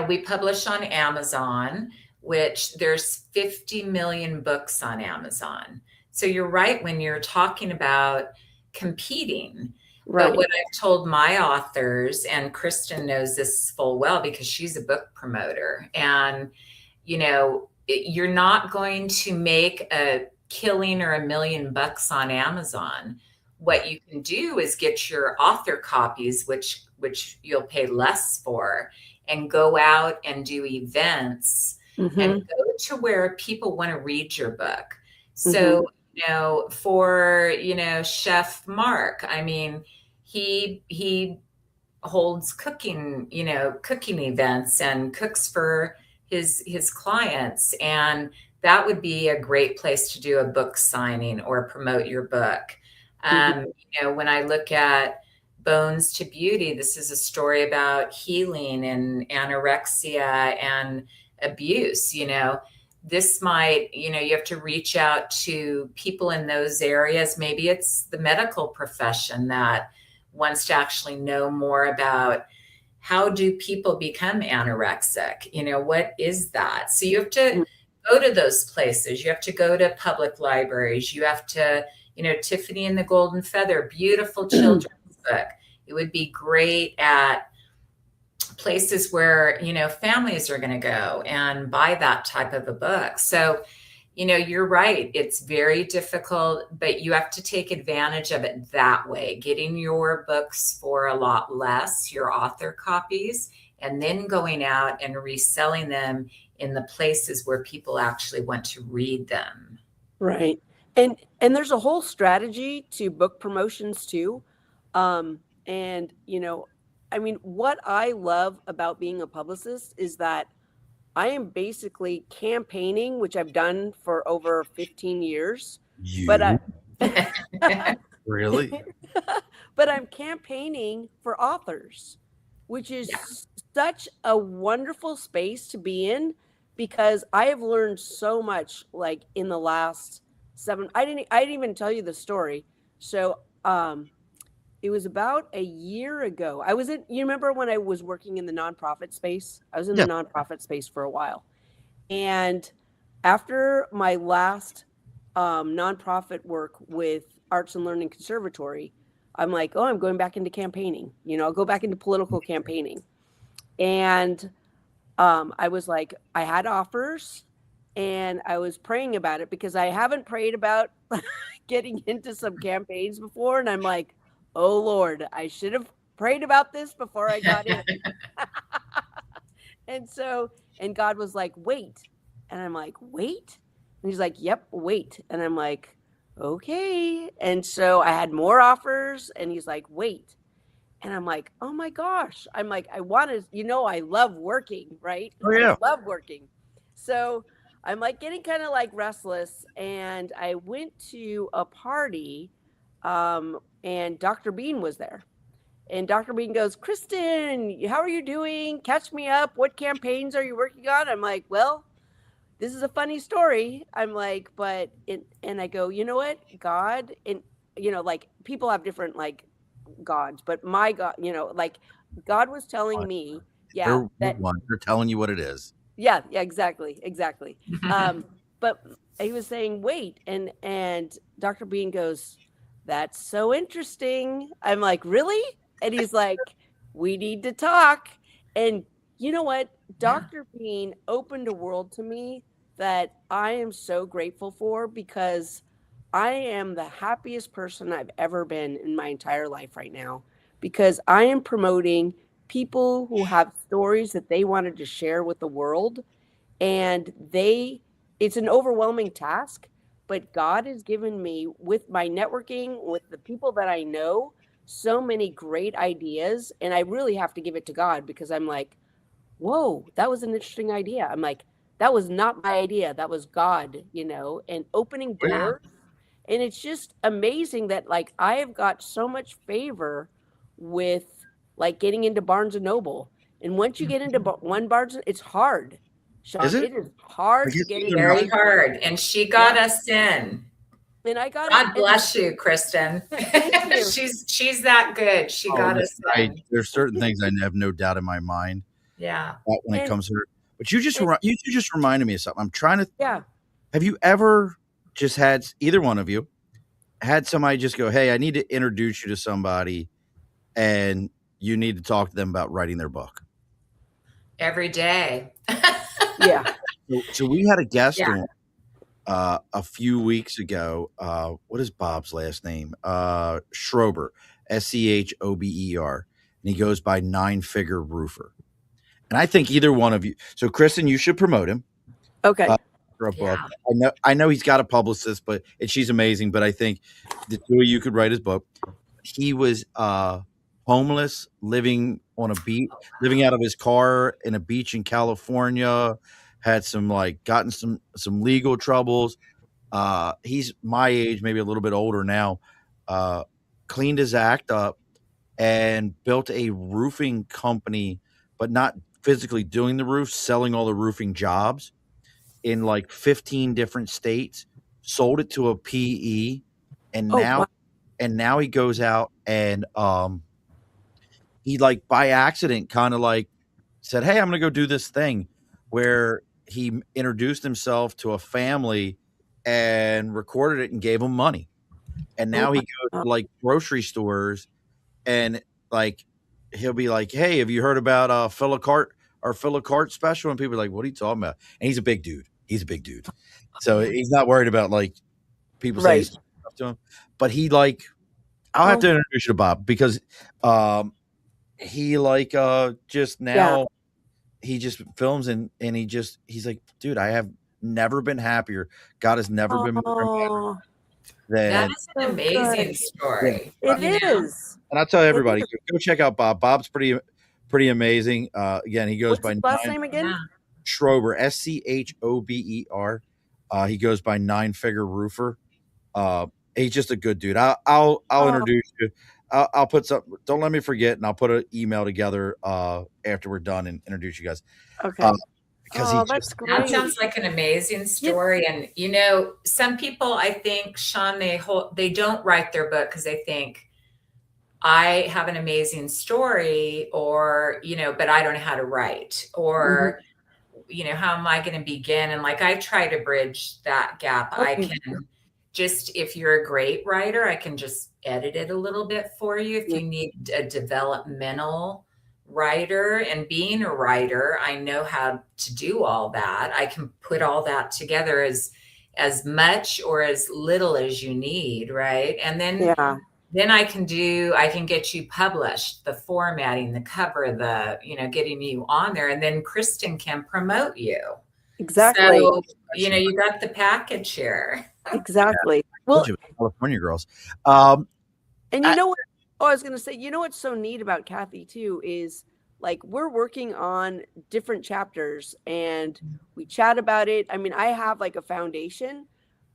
S3: We publish on Amazon, which there's 50 million books on Amazon. So you're right when you're talking about competing. Right. But what I've told my authors, and Kristin knows this full well because she's a book promoter, and, you're not going to make a killing or $1 million on Amazon. What you can do is get your author copies, which which you'll pay less for, and go out and do events and go to where people want to read your book. So, for, Chef Mark, I mean, he holds cooking events and cooks for his clients. And that would be a great place to do a book signing or promote your book. When I look at Bones to Beauty, this is a story about healing and anorexia and abuse. This might, you have to reach out to people in those areas. Maybe it's the medical profession that wants to actually know more about how do people become anorexic? What is that? So you have to go to those places. You have to go to public libraries. You have to, Tiffany and the Golden Feather, beautiful children's book. It would be great at places where, families are going to go and buy that type of a book. So, you're right. It's very difficult, but you have to take advantage of it that way, getting your books for a lot less, your author copies, and then going out and reselling them in the places where people actually want to read them.
S2: Right. And there's a whole strategy to book promotions too. And, I mean, what I love about being a publicist is that I am basically campaigning, which I've done for over 15 years. But
S1: Really?
S2: but I'm campaigning for authors, which is such a wonderful space to be in, because I have learned so much, like in the last 7. I didn't even tell you the story. So it was about a year ago. You remember when I was working in the nonprofit space? I was in the nonprofit space for a while. And after my last nonprofit work with Arts and Learning Conservatory, I'm like, oh, I'm going back into campaigning. I'll go back into political campaigning. And I was like, I had offers and I was praying about it, because I haven't prayed about getting into some campaigns before. And I'm like, oh Lord, I should have prayed about this before I got in. And God was like, wait. And I'm like, wait? And he's like, yep, wait. And I'm like, okay. And so I had more offers and he's like, wait. And I'm like, oh my gosh. I'm like, I want to, I love working, right?
S1: Oh, yeah.
S2: I love working. So I'm like getting kind of like restless. And I went to a party and Dr. Bean was there. And Dr. Bean goes, Kristin, how are you doing? Catch me up. What campaigns are you working on? I'm like, well, this is a funny story. I'm like, and I go, you know what? God, and, like people have different like gods, but my God, like God was telling me,
S1: they're telling you what it is.
S2: Yeah, exactly. But he was saying, wait. And Dr. Bean goes, that's so interesting. I'm like, really? And he's like, we need to talk. And you know what? Dr. Bean opened a world to me that I am so grateful for, because I am the happiest person I've ever been in my entire life right now, because I am promoting people who have stories that they wanted to share with the world. And it's an overwhelming task, but God has given me, with my networking, with the people that I know, so many great ideas. And I really have to give it to God, because I'm like, whoa, that was an interesting idea. I'm like, that was not my idea. That was God, and opening doors. And it's just amazing that like I have got so much favor with like getting into Barnes and Noble. And once you get into one Barnes, it's hard. Sean,
S1: Is it?
S2: It is hard to get in.
S3: Very hard. And she got us in.
S2: And I got
S3: God bless you, Kristin.
S2: Thank you.
S3: She's that good. She got us in.
S1: There's certain things I have no doubt in my mind.
S3: Yeah.
S1: When it comes to her. But you just reminded me of something. I'm trying to.
S2: Yeah.
S1: Have you ever just had, either one of you, had somebody just go, hey, I need to introduce you to somebody, and you need to talk to them about writing their book?
S3: Every day.
S2: Yeah.
S1: So we had a guest on a few weeks ago. What is Bob's last name? Schrober, Schober. and he goes by 9-Figure Roofer. And I think either one of you. So, Kristin, you should promote him.
S2: Okay.
S1: For a book.
S3: Yeah.
S1: I know he's got a publicist, and she's amazing. But I think the two of you could write his book. He was homeless, living on a beach, living out of his car in a beach in California. Had some gotten some legal troubles. He's my age, maybe a little bit older now. Cleaned his act up and built a roofing company, but not physically doing the roof, selling all the roofing jobs in 15 different states, sold it to a PE, and
S2: Oh,
S1: now he goes out and he by accident kind of said, "Hey, I'm going to go do this thing," where he introduced himself to a family and recorded it and gave them money. And now he goes to grocery stores and he'll be like, "Hey, have you heard about our Philacart special?" And people are like, "What are you talking about?" And he's a big dude. So he's not worried about people saying stuff to him. But he I'll have to introduce you to Bob because he just now he just films and he's like, "Dude, I have never been happier. God has never been more
S3: that is an amazing story.
S2: It is.
S1: And I'll tell everybody, go check out Bob. Bob's pretty amazing. Again, he goes by
S2: his last name again?
S1: Schrober, Schober. He goes by 9-Figure Roofer. He's just a good dude. I'll introduce you. I'll put some. Don't let me forget, and I'll put an email together after we're done and introduce you guys.
S2: Okay.
S1: Because
S2: that's great.
S3: That sounds like an amazing story. And some people, I think, Sean, they don't write their book because they think I have an amazing story, or but I don't know how to write, or how am I going to begin? And I try to bridge that gap. I can just, if you're a great writer, I can just edit it a little bit for you. If you need a developmental writer, and being a writer, I know how to do all that. I can put all that together as much or as little as you need, right? And then I can get you published, the formatting, the cover, getting you on there, and then Kristin can promote you.
S2: Exactly.
S3: So, you got the package here.
S2: Exactly. Well,
S1: California girls.
S2: And you know what? I was going to say, what's so neat about Kathy too is we're working on different chapters and we chat about it. I mean, I have a foundation,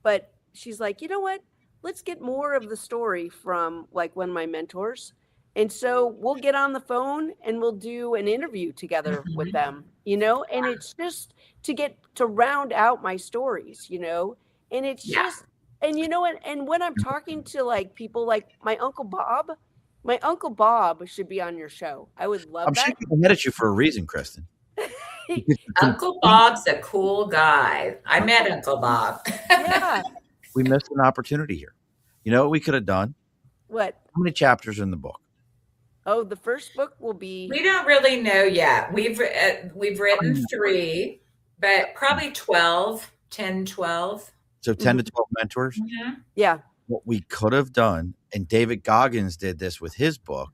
S2: but she's like, you know what? Let's get more of the story from one of my mentors. And so we'll get on the phone and we'll do an interview together with them, and it's just to round out my stories, and it's just, and and when I'm talking to people like my Uncle Bob should be on your show. I would love
S1: I'm
S2: that.
S1: shaking my head at you for a reason, Kristin.
S3: Uncle Bob's a cool guy. I met Uncle Bob.
S2: Yeah.
S1: We missed an opportunity here. You know what we could have done?
S2: What?
S1: How many chapters are in the book?
S2: Oh, the first book will be.
S3: We don't really know yet. We've written 3, but probably 10, 12.
S1: So 10 to 12 mentors?
S3: Mm-hmm.
S2: Yeah.
S1: What we could have done, and David Goggins did this with his book,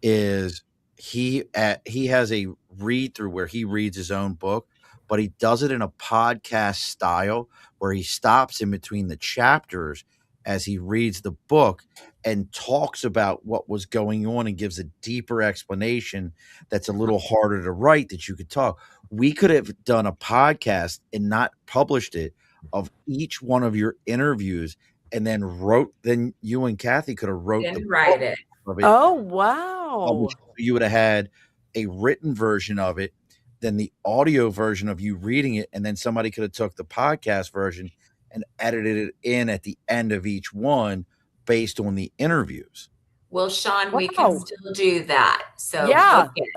S1: is he has a read through where he reads his own book, but he does it in a podcast style where he stops in between the chapters as he reads the book and talks about what was going on and gives a deeper explanation that's a little harder to write that you could talk. We could have done a podcast and not published it of each one of your interviews, and then you and Kathy could have wrote
S3: it.
S2: Oh, wow.
S1: You would have had a written version of it, then the audio version of you reading it, and then somebody could have took the podcast version and edited it in at the end of each one based on the interviews.
S3: Well, Sean, we can still do that. So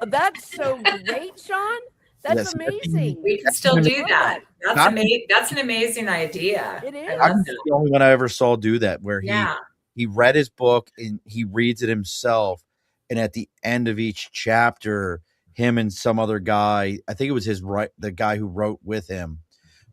S2: that's so great, Sean. That's amazing.
S3: We can still do that. That's an amazing idea.
S2: It is.
S1: I'm the only one I ever saw do that, where he read his book and he reads it himself, and at the end of each chapter, him and some other guy, I think it was the guy who wrote with him,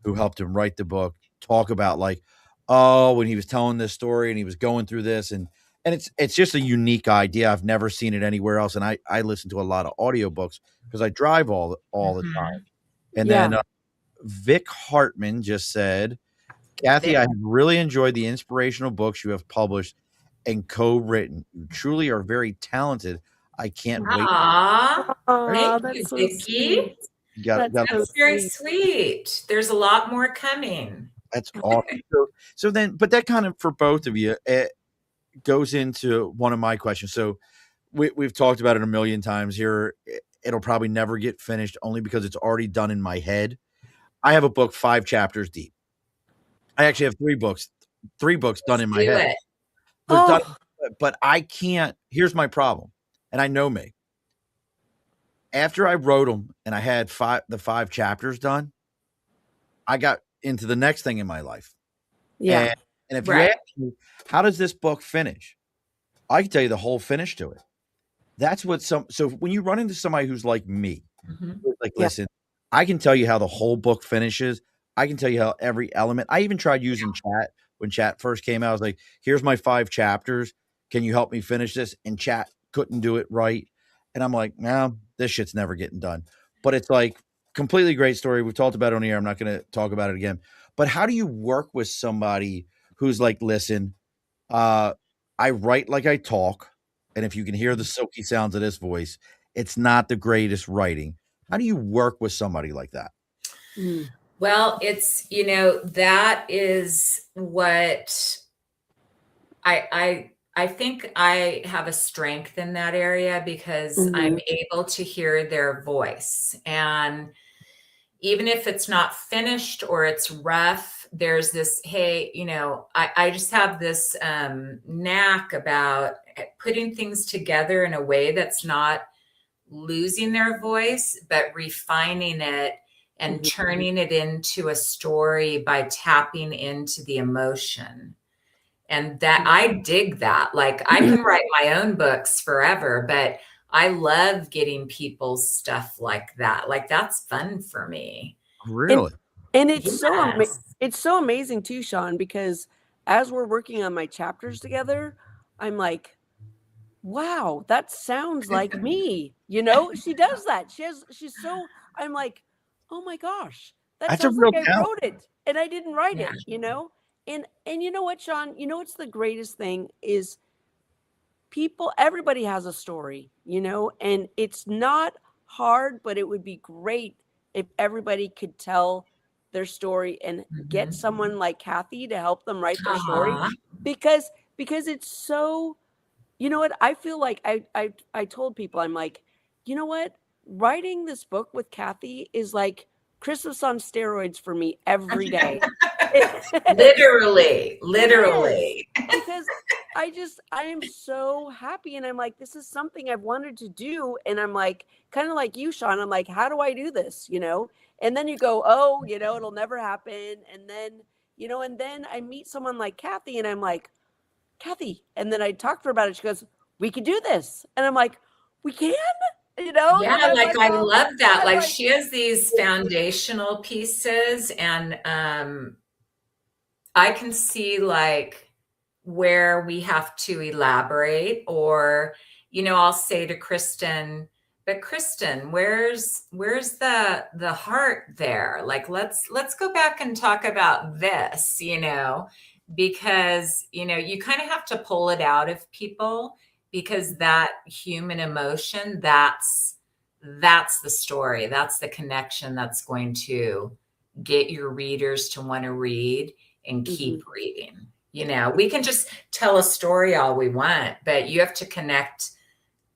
S1: who helped him write the book, talk about when he was telling this story and he was going through this, and And it's just a unique idea. I've never seen it anywhere else. And I listen to a lot of audiobooks because I drive all the time.
S3: Mhm.
S1: And then
S2: Yeah.
S1: Vic Hartman just said, Kathy,
S3: Vic.
S1: I have really enjoyed the inspirational books you have published and co-written. You truly are very talented. I can't wait.
S3: Aw,
S2: Oh,
S3: thank you,
S2: that's so
S3: Vicky.
S2: sweet.
S1: You got
S2: That's
S1: got
S2: so
S3: That's very
S2: sweet.
S3: sweet. There's a lot more coming.
S1: that's awesome. So then, but that kind of for both of you, it goes into one of my questions. So we've talked about it a million times here. It'll probably never get finished only because it's already done in my head. I have a book 5 chapters deep. I actually have 3 books done
S3: Let's
S1: in my
S3: do
S1: head.
S3: it.
S1: But done,
S2: Oh,
S1: but I can't. Here's my problem, and I know me. After I wrote them and I had the 5 chapters done, I got into the next thing in my life.
S2: yeah.
S1: And if you
S3: Right.
S1: ask me, how does this book finish? I can tell you the whole finish to it. That's what so when you run into somebody who's like me,
S3: Mhm.
S1: who's like,
S2: Yeah.
S1: listen, I can tell you how the whole book finishes. I can tell you how every element. I even tried using chat when chat first came out. I was like, here's my 5 chapters. Can you help me finish this? And chat couldn't do it right. And I'm like, no, this shit's never getting done. But it's like completely great story. We've talked about it on here. I'm not going to talk about it again. But how do you work with somebody who's like, listen, uh, I write like I talk, and if you can hear the silky sounds of this voice, it's not the greatest writing. How do you work with somebody like that?
S2: Mm.
S3: Well, it's, that is what I think I have a strength in that area because I'm
S2: Mhm.
S3: able to hear their voice. And even if it's not finished or it's rough, there's this, hey, I just have this knack about putting things together in a way that's not losing their voice, but refining it and
S2: Mhm.
S3: turning it into a story by tapping into the emotion. And that I dig that. Like I can write my own books forever, but I love getting people's stuff like that. Like that's fun for me.
S2: And
S1: Really?
S2: and
S3: Yes.
S2: it's so amazing too, Sean, because as we're working on my chapters together, I'm like, wow, that sounds like me. She does that. She's so I'm like, "Oh my gosh, that
S1: That's a
S2: sounds like
S1: real
S2: I
S1: talent.
S2: wrote it and I didn't write
S3: Yeah.
S2: it?" And you know what, Sean? You know what's the greatest thing is everybody has a story, and it's not hard, but it would be great if everybody could tell their story and get
S3: Mhm.
S2: someone like Kathy to help them write their story
S3: Aw.
S2: because it's so you know what? I feel like I told people, I'm like, you know what? Writing this book with Kathy is like Christmas on steroids for me every day.
S3: Literally,
S2: It is
S3: literally.
S2: because I am so happy and I'm like, this is something I've wanted to do. And I'm like, kind of like you, Sean. I'm like, how do I do this? And then you go, oh, it'll never happen. And then I meet someone like Kathy and I'm like, Kathy. And then I talked to her about it. She goes, we could do this. And I'm like, we can?
S3: Yeah,
S2: And I'm
S3: like
S2: like,
S3: I love that.
S2: I'm
S3: Like
S2: like,
S3: she has these foundational pieces and I can see like where we have to elaborate or I'll say to Kristen, but Kristen, where's the heart there? Like let's go back and talk about this, because you kind of have to pull it out of people because that human emotion, that's the story, that's the connection that's going to get your readers to want to read and keep
S2: mhm.
S3: reading. We can just tell a story all we want, but you have to connect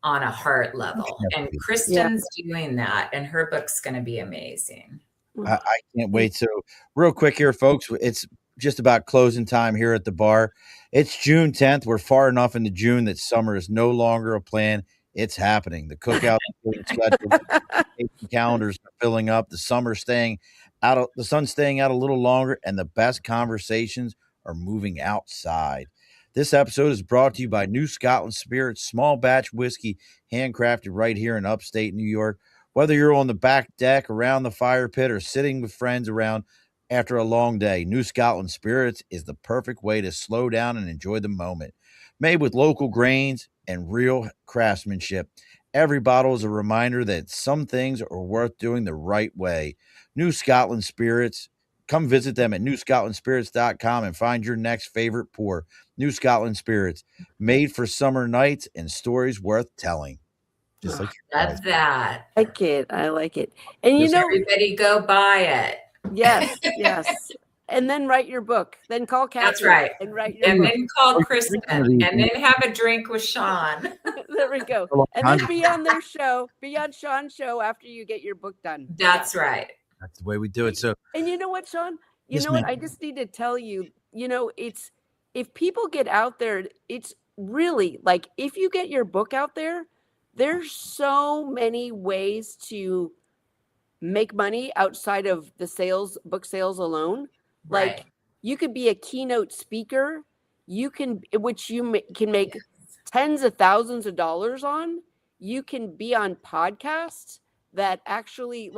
S3: on a heart level. And
S2: Yeah.
S3: Kristen's doing that, and her book's going to be amazing.
S1: I can't wait. So, real quick here, folks, it's just about closing time here at the bar. It's June 10th. We're far enough into June that summer is no longer a plan. It's happening. The cookouts are being scheduled. The calendars are filling up. The sun's staying out a little longer, and the best conversations are moving outside. This episode is brought to you by New Scotland Spirits, small batch whiskey, handcrafted right here in upstate New York. Whether you're on the back deck, around the fire pit, or sitting with friends around After a long day, New Scotland Spirits is the perfect way to slow down and enjoy the moment. Made with local grains and real craftsmanship, every bottle is a reminder that some things are worth doing the right way. New Scotland Spirits. Come visit them at newscotlandspirits.com and find your next favorite pour. New Scotland Spirits, made for summer nights and stories worth telling. Just like your guys.
S3: Love that.
S2: I like it. I like it. And
S1: Just
S3: Everybody go buy it.
S2: yes, yes. And then write your book. Then call Kathy.
S3: That's right.
S2: And write your
S3: And
S2: book.
S3: then call Kristin. And then have a drink with Sean.
S2: There we go. And then be on their show. Be on Sean's show after you get your book done.
S3: That's right.
S1: That's the way we do it. So,
S2: and you know what, Sean? You
S1: Yes,
S2: know what?
S1: ma'am.
S2: I just need to tell you, it's if people get out there, it's really like if you get your book out there, there's so many ways to make money outside of the book sales alone.
S3: Right.
S2: Like you could be a keynote speaker, which you can make tens of thousands of dollars on. You can be on podcasts that actually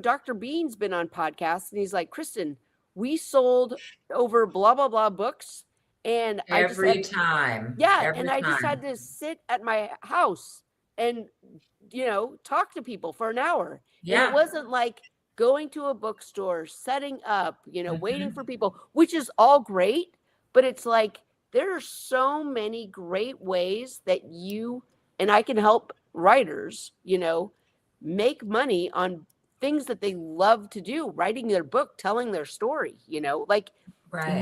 S2: Dr. Bean's been on podcasts and he's like, Kristin, we sold over blah, blah, blah books. And
S3: every time.
S2: I just had to sit at my house and, talk to people for an hour.
S3: Yeah.
S2: And it wasn't like going to a bookstore, setting up, waiting for people, which is all great. But it's like, there are so many great ways that and I can help writers, make money on things that they love to do, writing their book, telling their story,
S3: right.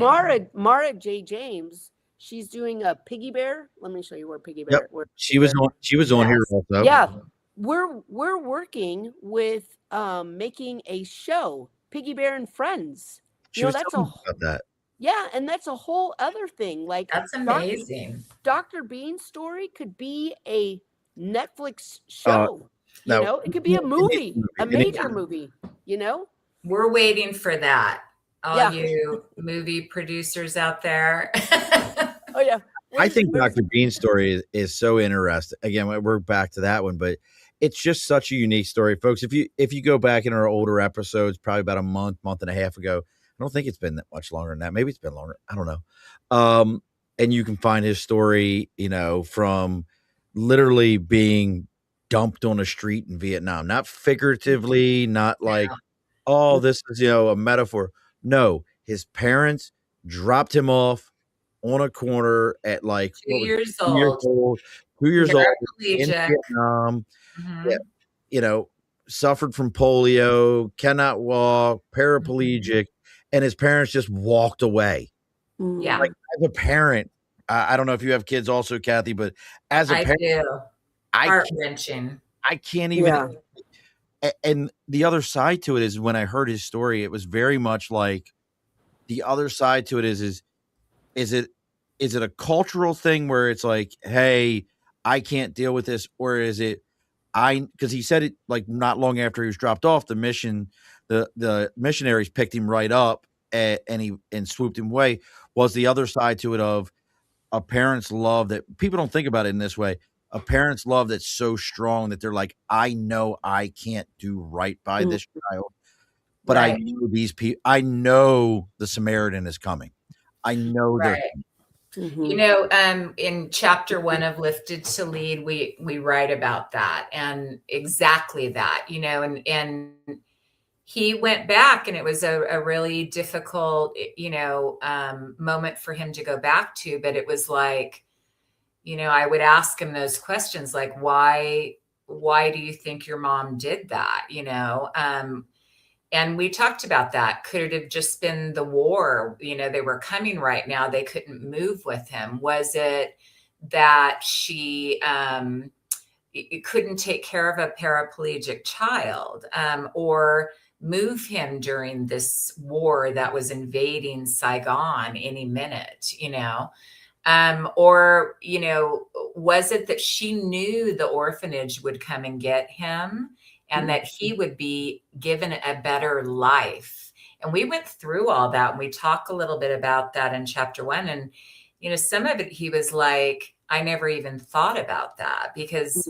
S2: Mara J. James, she's doing a Piggy Bear. Let me show you where Piggy Bear.
S1: Yep. She was on here also.
S2: Yeah. We're working with making a show, Piggy Bear and Friends.
S1: That's about that.
S2: Yeah, and that's a whole other thing. Like
S3: that's amazing.
S2: Dr. Bean's story could be a Netflix show. It could be a movie, a major movie,
S3: We're waiting for that. All you movie producers out there.
S2: Oh, yeah.
S1: I think Dr. Bean's story is so interesting. Again, we're back to that one, but it's just such a unique story, folks. If you go back in our older episodes, probably about a month and a half ago, I don't think it's been that much longer than that. Maybe it's been longer. I don't know. And you can find his story, from literally being dumped on a street in Vietnam, not figuratively, not like, oh, this is, a metaphor. No, his parents dropped him off on a corner at like
S3: 2 years old.
S1: 2 years old in Vietnam.
S3: Mm-hmm.
S1: Suffered from polio, cannot walk, paraplegic, and his parents just walked away.
S3: Yeah.
S1: Like as a parent, I don't know if you have kids also, Kathy, but as a parent,
S3: I do. Heart-wrenching.
S1: I can't even. Yeah. And the other side to it is when I heard his story, it was very much like the other side to it is it a cultural thing where it's like, hey, I can't deal with this, or is it because he said it like not long after he was dropped off, the missionaries picked him right up and swooped him away. Was the other side to it of a parent's love that people don't think about it in this way. A parent's love that's so strong that they're like, I know I can't do right by this child, but I know these people. I know the Samaritan is coming. I know they're.
S2: Mm-hmm.
S3: In chapter 1 of Lifted to Lead, we write about that and exactly that, and he went back and it was a really difficult, moment for him to go back to, but it was like, I would ask him those questions like, why do you think your mom did that? And we talked about that. Could it have just been the war? They were coming right now. They couldn't move with him. Was it that she couldn't take care of a paraplegic child or move him during this war that was invading Saigon any minute, or, was it that she knew the orphanage would come and get him and that he would be given a better life? And we went through all that and we talk a little bit about that in chapter 1. And, some of it, he was like, I never even thought about that because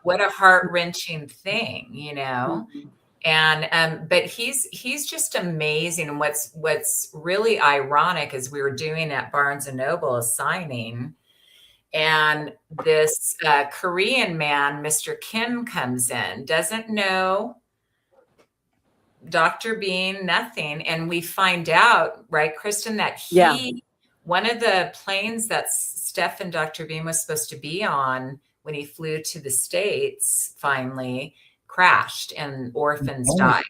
S3: what a heart-wrenching thing, But he's just amazing. And what's really ironic is we were doing at Barnes and Noble a signing, and this Korean man, Mr. Kim, comes in, doesn't know Dr. Bean, nothing. And we find out, right, Kristin, that one of the planes that Steph and Dr. Bean was supposed to be on when he flew to the States finally crashed and orphans died.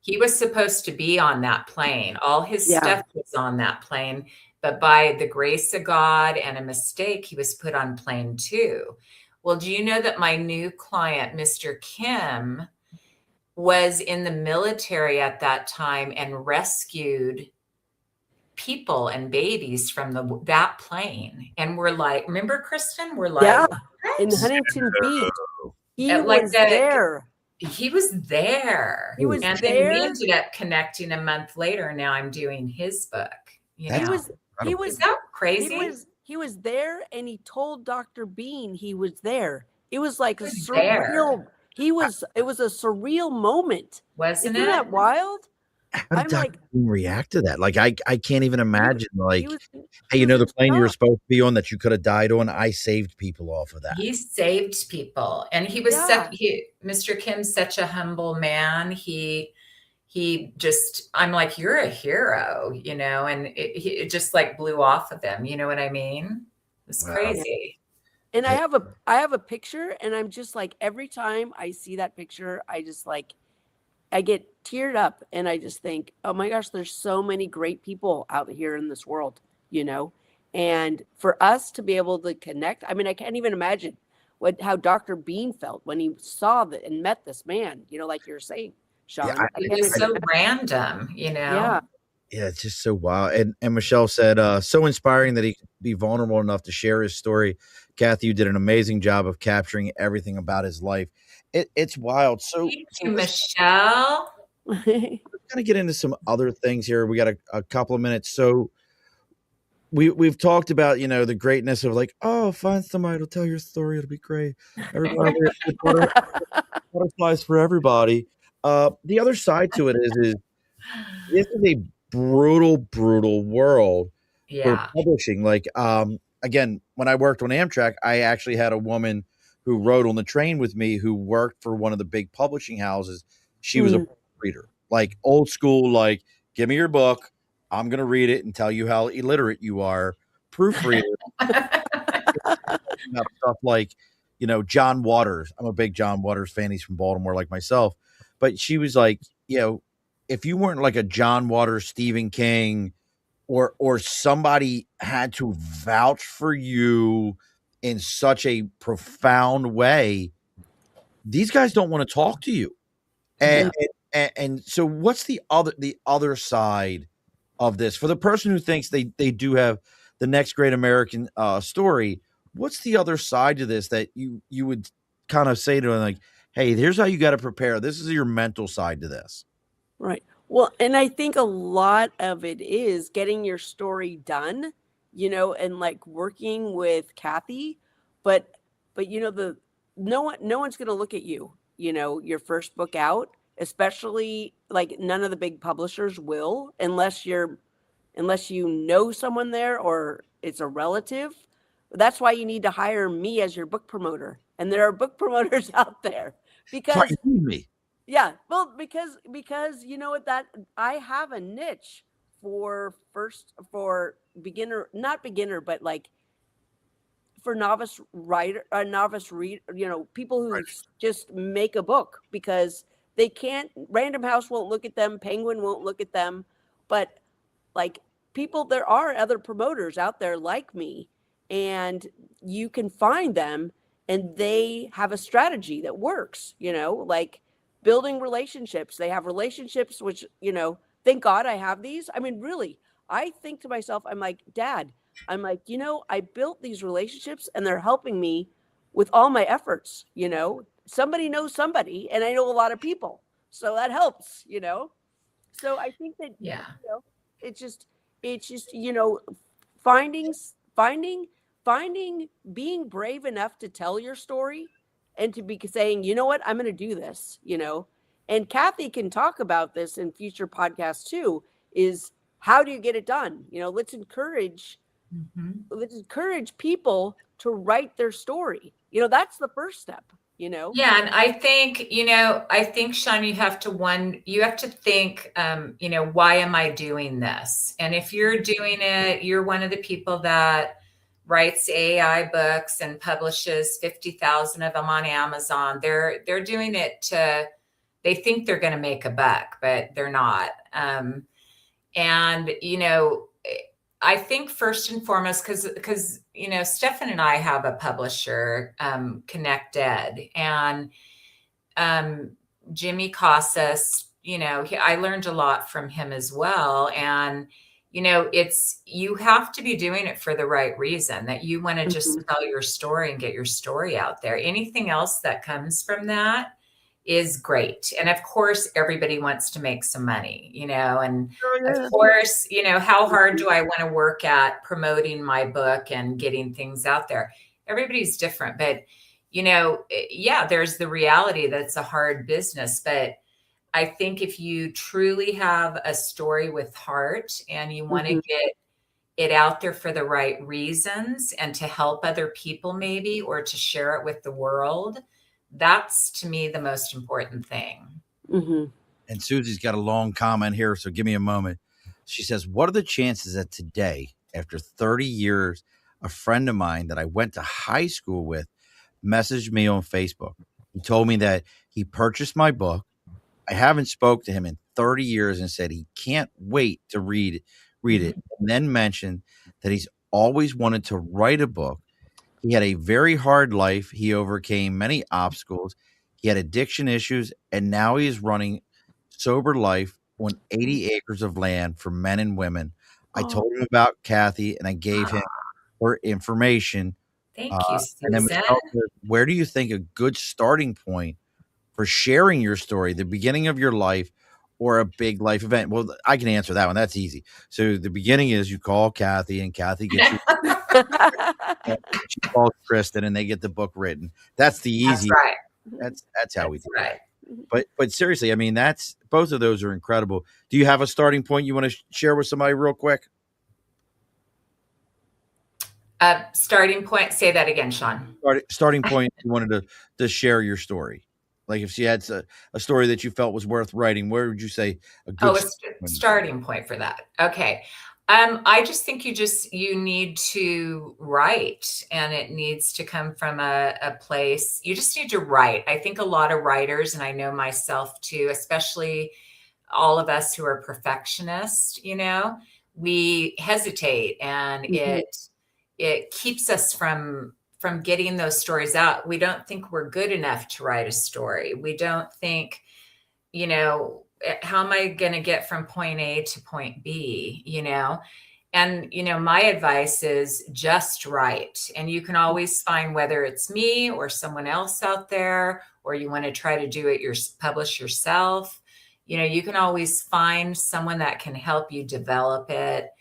S3: He was supposed to be on that plane. All his stuff was on that plane. But by the grace of God and a mistake, he was put on plane 2. Well, do you know that my new client, Mr. Kim, was in the military at that time and rescued people and babies from that plane? And we're like, remember, Kristin? We're like,
S2: in Huntington Beach. He
S3: like
S2: was there.
S3: He was there.
S2: He was
S3: and
S2: there.
S3: then we ended up connecting a month later. And now I'm doing his book.
S2: He was
S3: Is that crazy?
S2: He was there, and he told Dr. Bean he was there. It was like a surreal. It was a surreal moment,
S3: wasn't it?
S2: Isn't that wild?
S1: How did Dr. Bean react to that? Like, I can't even imagine. Hey, you know, the plane you were supposed to be on that you could have died on, I saved people off of that.
S3: He saved people, and he was Mr. Kim's such a humble man. He just, I'm like, you're a hero, you know, and it just like blew off of him. You know what I mean? It's crazy.
S2: And I have a picture, and I'm just like, every time I see that picture, I just like, I get teared up, and I just think, oh my gosh, there's so many great people out here in this world, you know, and for us to be able to connect, I mean, I can't even imagine how Dr. Bean felt when he saw that and met this man, you know, like you're saying, Sean.
S3: It's so random, you know?
S1: Yeah, it's just so wild. And Michelle said, so inspiring that he could be vulnerable enough to share his story. Kathy, you did an amazing job of capturing everything about his life. It's wild.
S3: Thank you, Michelle.
S1: We're going to get into some other things here. We got a couple of minutes. So we've talked about, you know, the greatness of like, oh, find somebody to tell your story. It'll be great. Everybody, butterflies for everybody. The other side to it is this is a brutal world for publishing. Like, again, when I worked on Amtrak, I actually had a woman who rode on the train with me who worked for one of the big publishing houses. She was a reader, like old school, like, give me your book. I'm going to read it and tell you how illiterate you are. Proofreader. Stuff like, you know, John Waters. I'm a big John Waters fan. He's from Baltimore like myself. But she was like, you know, if you weren't like a John Waters, Stephen King, or somebody had to vouch for you in such a profound way, these guys don't want to talk to you. And so what's the other side of this for the person who thinks they do have the next great American story? What's the other side to this that you would kind of say to them, like, hey, here's how you got to prepare. This is your mental side to this.
S2: Right. Well, and I think a lot of it is getting your story done, you know, and like working with Kathy, but you know, no one's going to look at you, you know, your first book out, especially like none of the big publishers will, unless you know someone there or it's a relative. That's why you need to hire me as your book promoter. And there are book promoters out there because yeah, well, because you know what, that I have a niche for beginner, not beginner, but like for novice reader, you know, people who just make a book because they can't, Random House won't look at them, Penguin won't look at them, but like people, there are other promoters out there like me, and you can find them and they have a strategy that works, you know, like building relationships. They have relationships, which, you know, thank God I have these. I mean, really, I think to myself, I'm like, Dad, I'm like, you know, I built these relationships and they're helping me with all my efforts, you know, somebody knows somebody and I know a lot of people. So that helps, you know? So I think that, you know, it's just, you know, finding, being brave enough to tell your story and to be saying, you know what, I'm going to do this, you know, And Kathy can talk about this in future podcasts too, is how do you get it done? Let's encourage people to write their story. That's the first step.
S3: Yeah, and I think, Sean, you have to think, why am I doing this? And if you're doing it, you're one of the people that writes AI books and publishes 50,000 of them on Amazon. They're doing it they think they're going to make a buck, but they're not. And I think first and foremost, because Stefan and I have a publisher, Connect Ed, and Jimmy Casas. I learned a lot from him as well. And you have to be doing it for the right reason, that you want to just tell your story and get your story out there. Anything else that comes from that is great. And of course, everybody wants to make some money, and of course, how hard do I want to work at promoting my book and getting things out there? Everybody's different, but yeah, there's the reality that it's a hard business. But I think if you truly have a story with heart and you want to get it out there for the right reasons and to help other people maybe, or to share it with the world, that's to me the most important thing.
S1: And Susie's got a long comment here, so give me a moment. She says, what are the chances that today, after 30 years, a friend of mine that I went to high school with messaged me on Facebook? He told me that he purchased my book. I haven't spoke to him in 30 years and said he can't wait to read it, and then mentioned that he's always wanted to write a book. He had a very hard life. He overcame many obstacles. He had addiction issues, and now he is running sober life on 80 acres of land for men and women. I told him about Kathy, and I gave him her information.
S3: Thank you,
S1: And then
S3: Susan.
S1: where do you think a good starting point for sharing your story, the beginning of your life or a big life event? Well, I can answer that one. That's easy. So the beginning is you call Kathy, and Kathy gets you. She calls Kristin, and they get the book written. That's the easy.
S3: That's right.
S1: That's how we do
S3: right.
S1: it. But seriously, I mean, that's both of those are incredible. Do you have a starting point you want to share with somebody real quick?
S3: Starting point. Say that again, Sean.
S1: Starting point. You wanted to share your story. Like if she had a story that you felt was worth writing, where would you say a good
S3: starting point for that? Okay. I just think you need to write, and it needs to come from a place. You just need to write. I think a lot of writers, and I know myself too, especially all of us who are perfectionists, we hesitate, and it keeps us from getting those stories out. We don't think we're good enough to write a story. We don't think, how am I going to get from point A to point B, And, my advice is just write. And you can always find, whether it's me or someone else out there, or you want to try to do it, publish yourself, you can always find someone that can help you develop it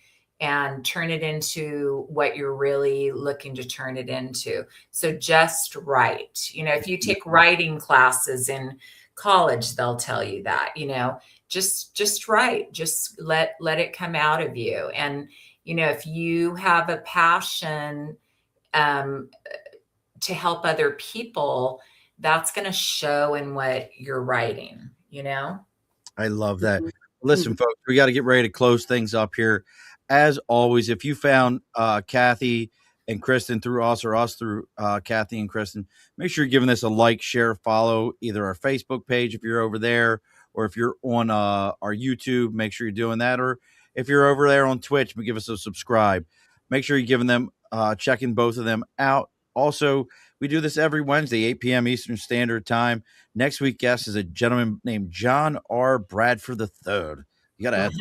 S3: and turn it into what you're really looking to turn it into. So just write. If you take writing classes in college, they'll tell you that, just write, just let it come out of you. And, if you have a passion to help other people, that's going to show in what you're writing,
S1: I love that. Listen, folks, we got to get ready to close things up here. As always, if you found Kathy and Kristin through us, or us through Kathy and Kristin, make sure you're giving this a like, share, follow either our Facebook page if you're over there, or if you're on our YouTube, make sure you're doing that. Or if you're over there on Twitch, give us a subscribe. Make sure you're giving them, checking both of them out. Also, we do this every Wednesday, 8 p.m. Eastern Standard Time. Next week's guest is a gentleman named John R. Bradford III. You got to add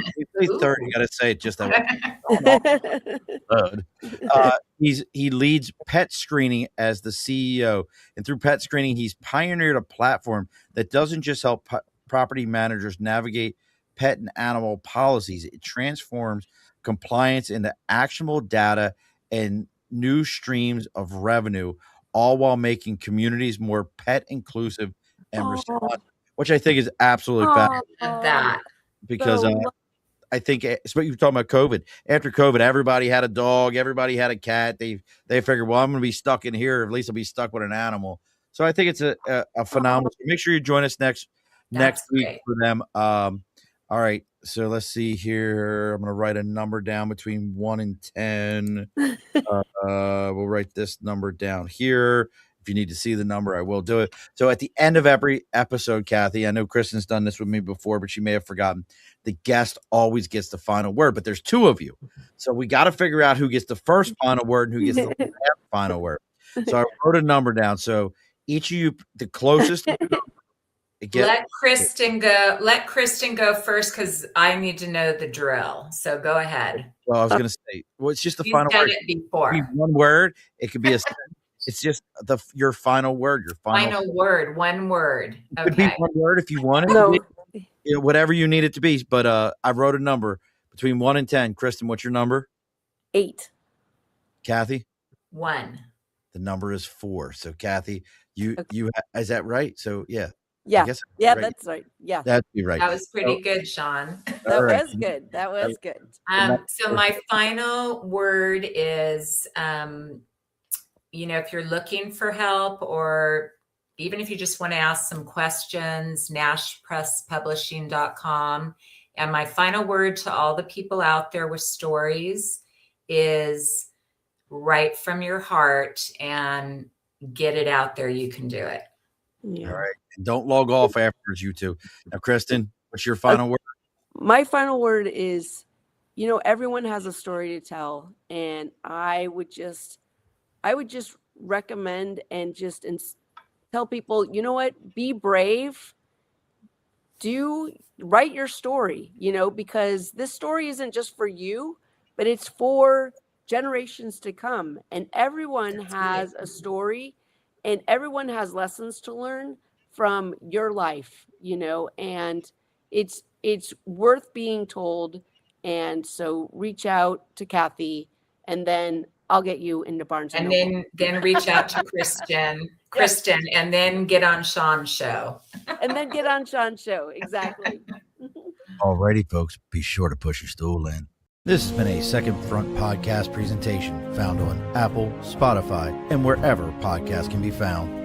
S1: third. You got to say it just that way. He leads Pet Screening as the CEO, and through Pet Screening, he's pioneered a platform that doesn't just help property managers navigate pet and animal policies. It transforms compliance into actionable data and new streams of revenue, all while making communities more pet inclusive and responsive. which I think is absolutely fabulous
S3: That.
S1: because
S2: So
S1: I think it's what you were talking about COVID. After COVID, everybody had a dog, everybody had a cat. They figured, well, I'm going to be stuck in here. At least I'll be stuck with an animal. So I think it's a phenomenal. So make sure you join us next week
S3: great.
S1: for them. All right. So let's see here. I'm going to write a number down between 1 and 10. We'll write this number down here. If you need to see the number, I will do it. So at the end of every episode, Kathy, I know Kristin's done this with me before, but she may have forgotten. The guest always gets the final word, but there's two of you. So we got to figure out who gets the first final word and who gets the last final word. So I wrote a number down. So each of you, the closest number,
S3: let Kristin go. Let Kristin go first because I need to know the drill. So go ahead.
S1: Well, I was going to say, well, it's just the
S3: You've
S1: final
S3: done
S1: word.
S3: it before.
S1: It could be one word. It could be a. It's just your final word. Your final
S3: word. One word.
S1: It could be one word if you want it.
S2: No.
S1: To be, whatever you need it to be. But I wrote a number between 1 and 10. Kristin, what's your number?
S2: 8.
S1: Kathy?
S3: 1.
S1: The number is 4. So Kathy, you is that right? So yeah.
S2: Yeah.
S1: I guess
S2: that's right. Yeah.
S1: That'd be right.
S3: That was pretty good, Sean.
S2: That was good. That was good.
S3: So my final word is if you're looking for help or even if you just want to ask some questions, nashpresspublishing.com. And my final word to all the people out there with stories is write from your heart and get it out there. You can do it.
S2: Yeah.
S1: All right. And don't log off afterwards, you two. Now, Kristin, what's your final word?
S2: My final word is, everyone has a story to tell. And I would just recommend and just tell people, you know what, be brave, write your story, because this story isn't just for you, but it's for generations to come. And everyone has a story and everyone has lessons to learn from your life, and it's worth being told. And so reach out to Kathy and then I'll get you into Barnes and Noble.
S3: And then reach out to Kristin, and then get on Sean's show.
S2: Exactly.
S1: Alrighty, folks, be sure to push your stool in. This has been a Second Front podcast presentation found on Apple, Spotify, and wherever podcasts can be found.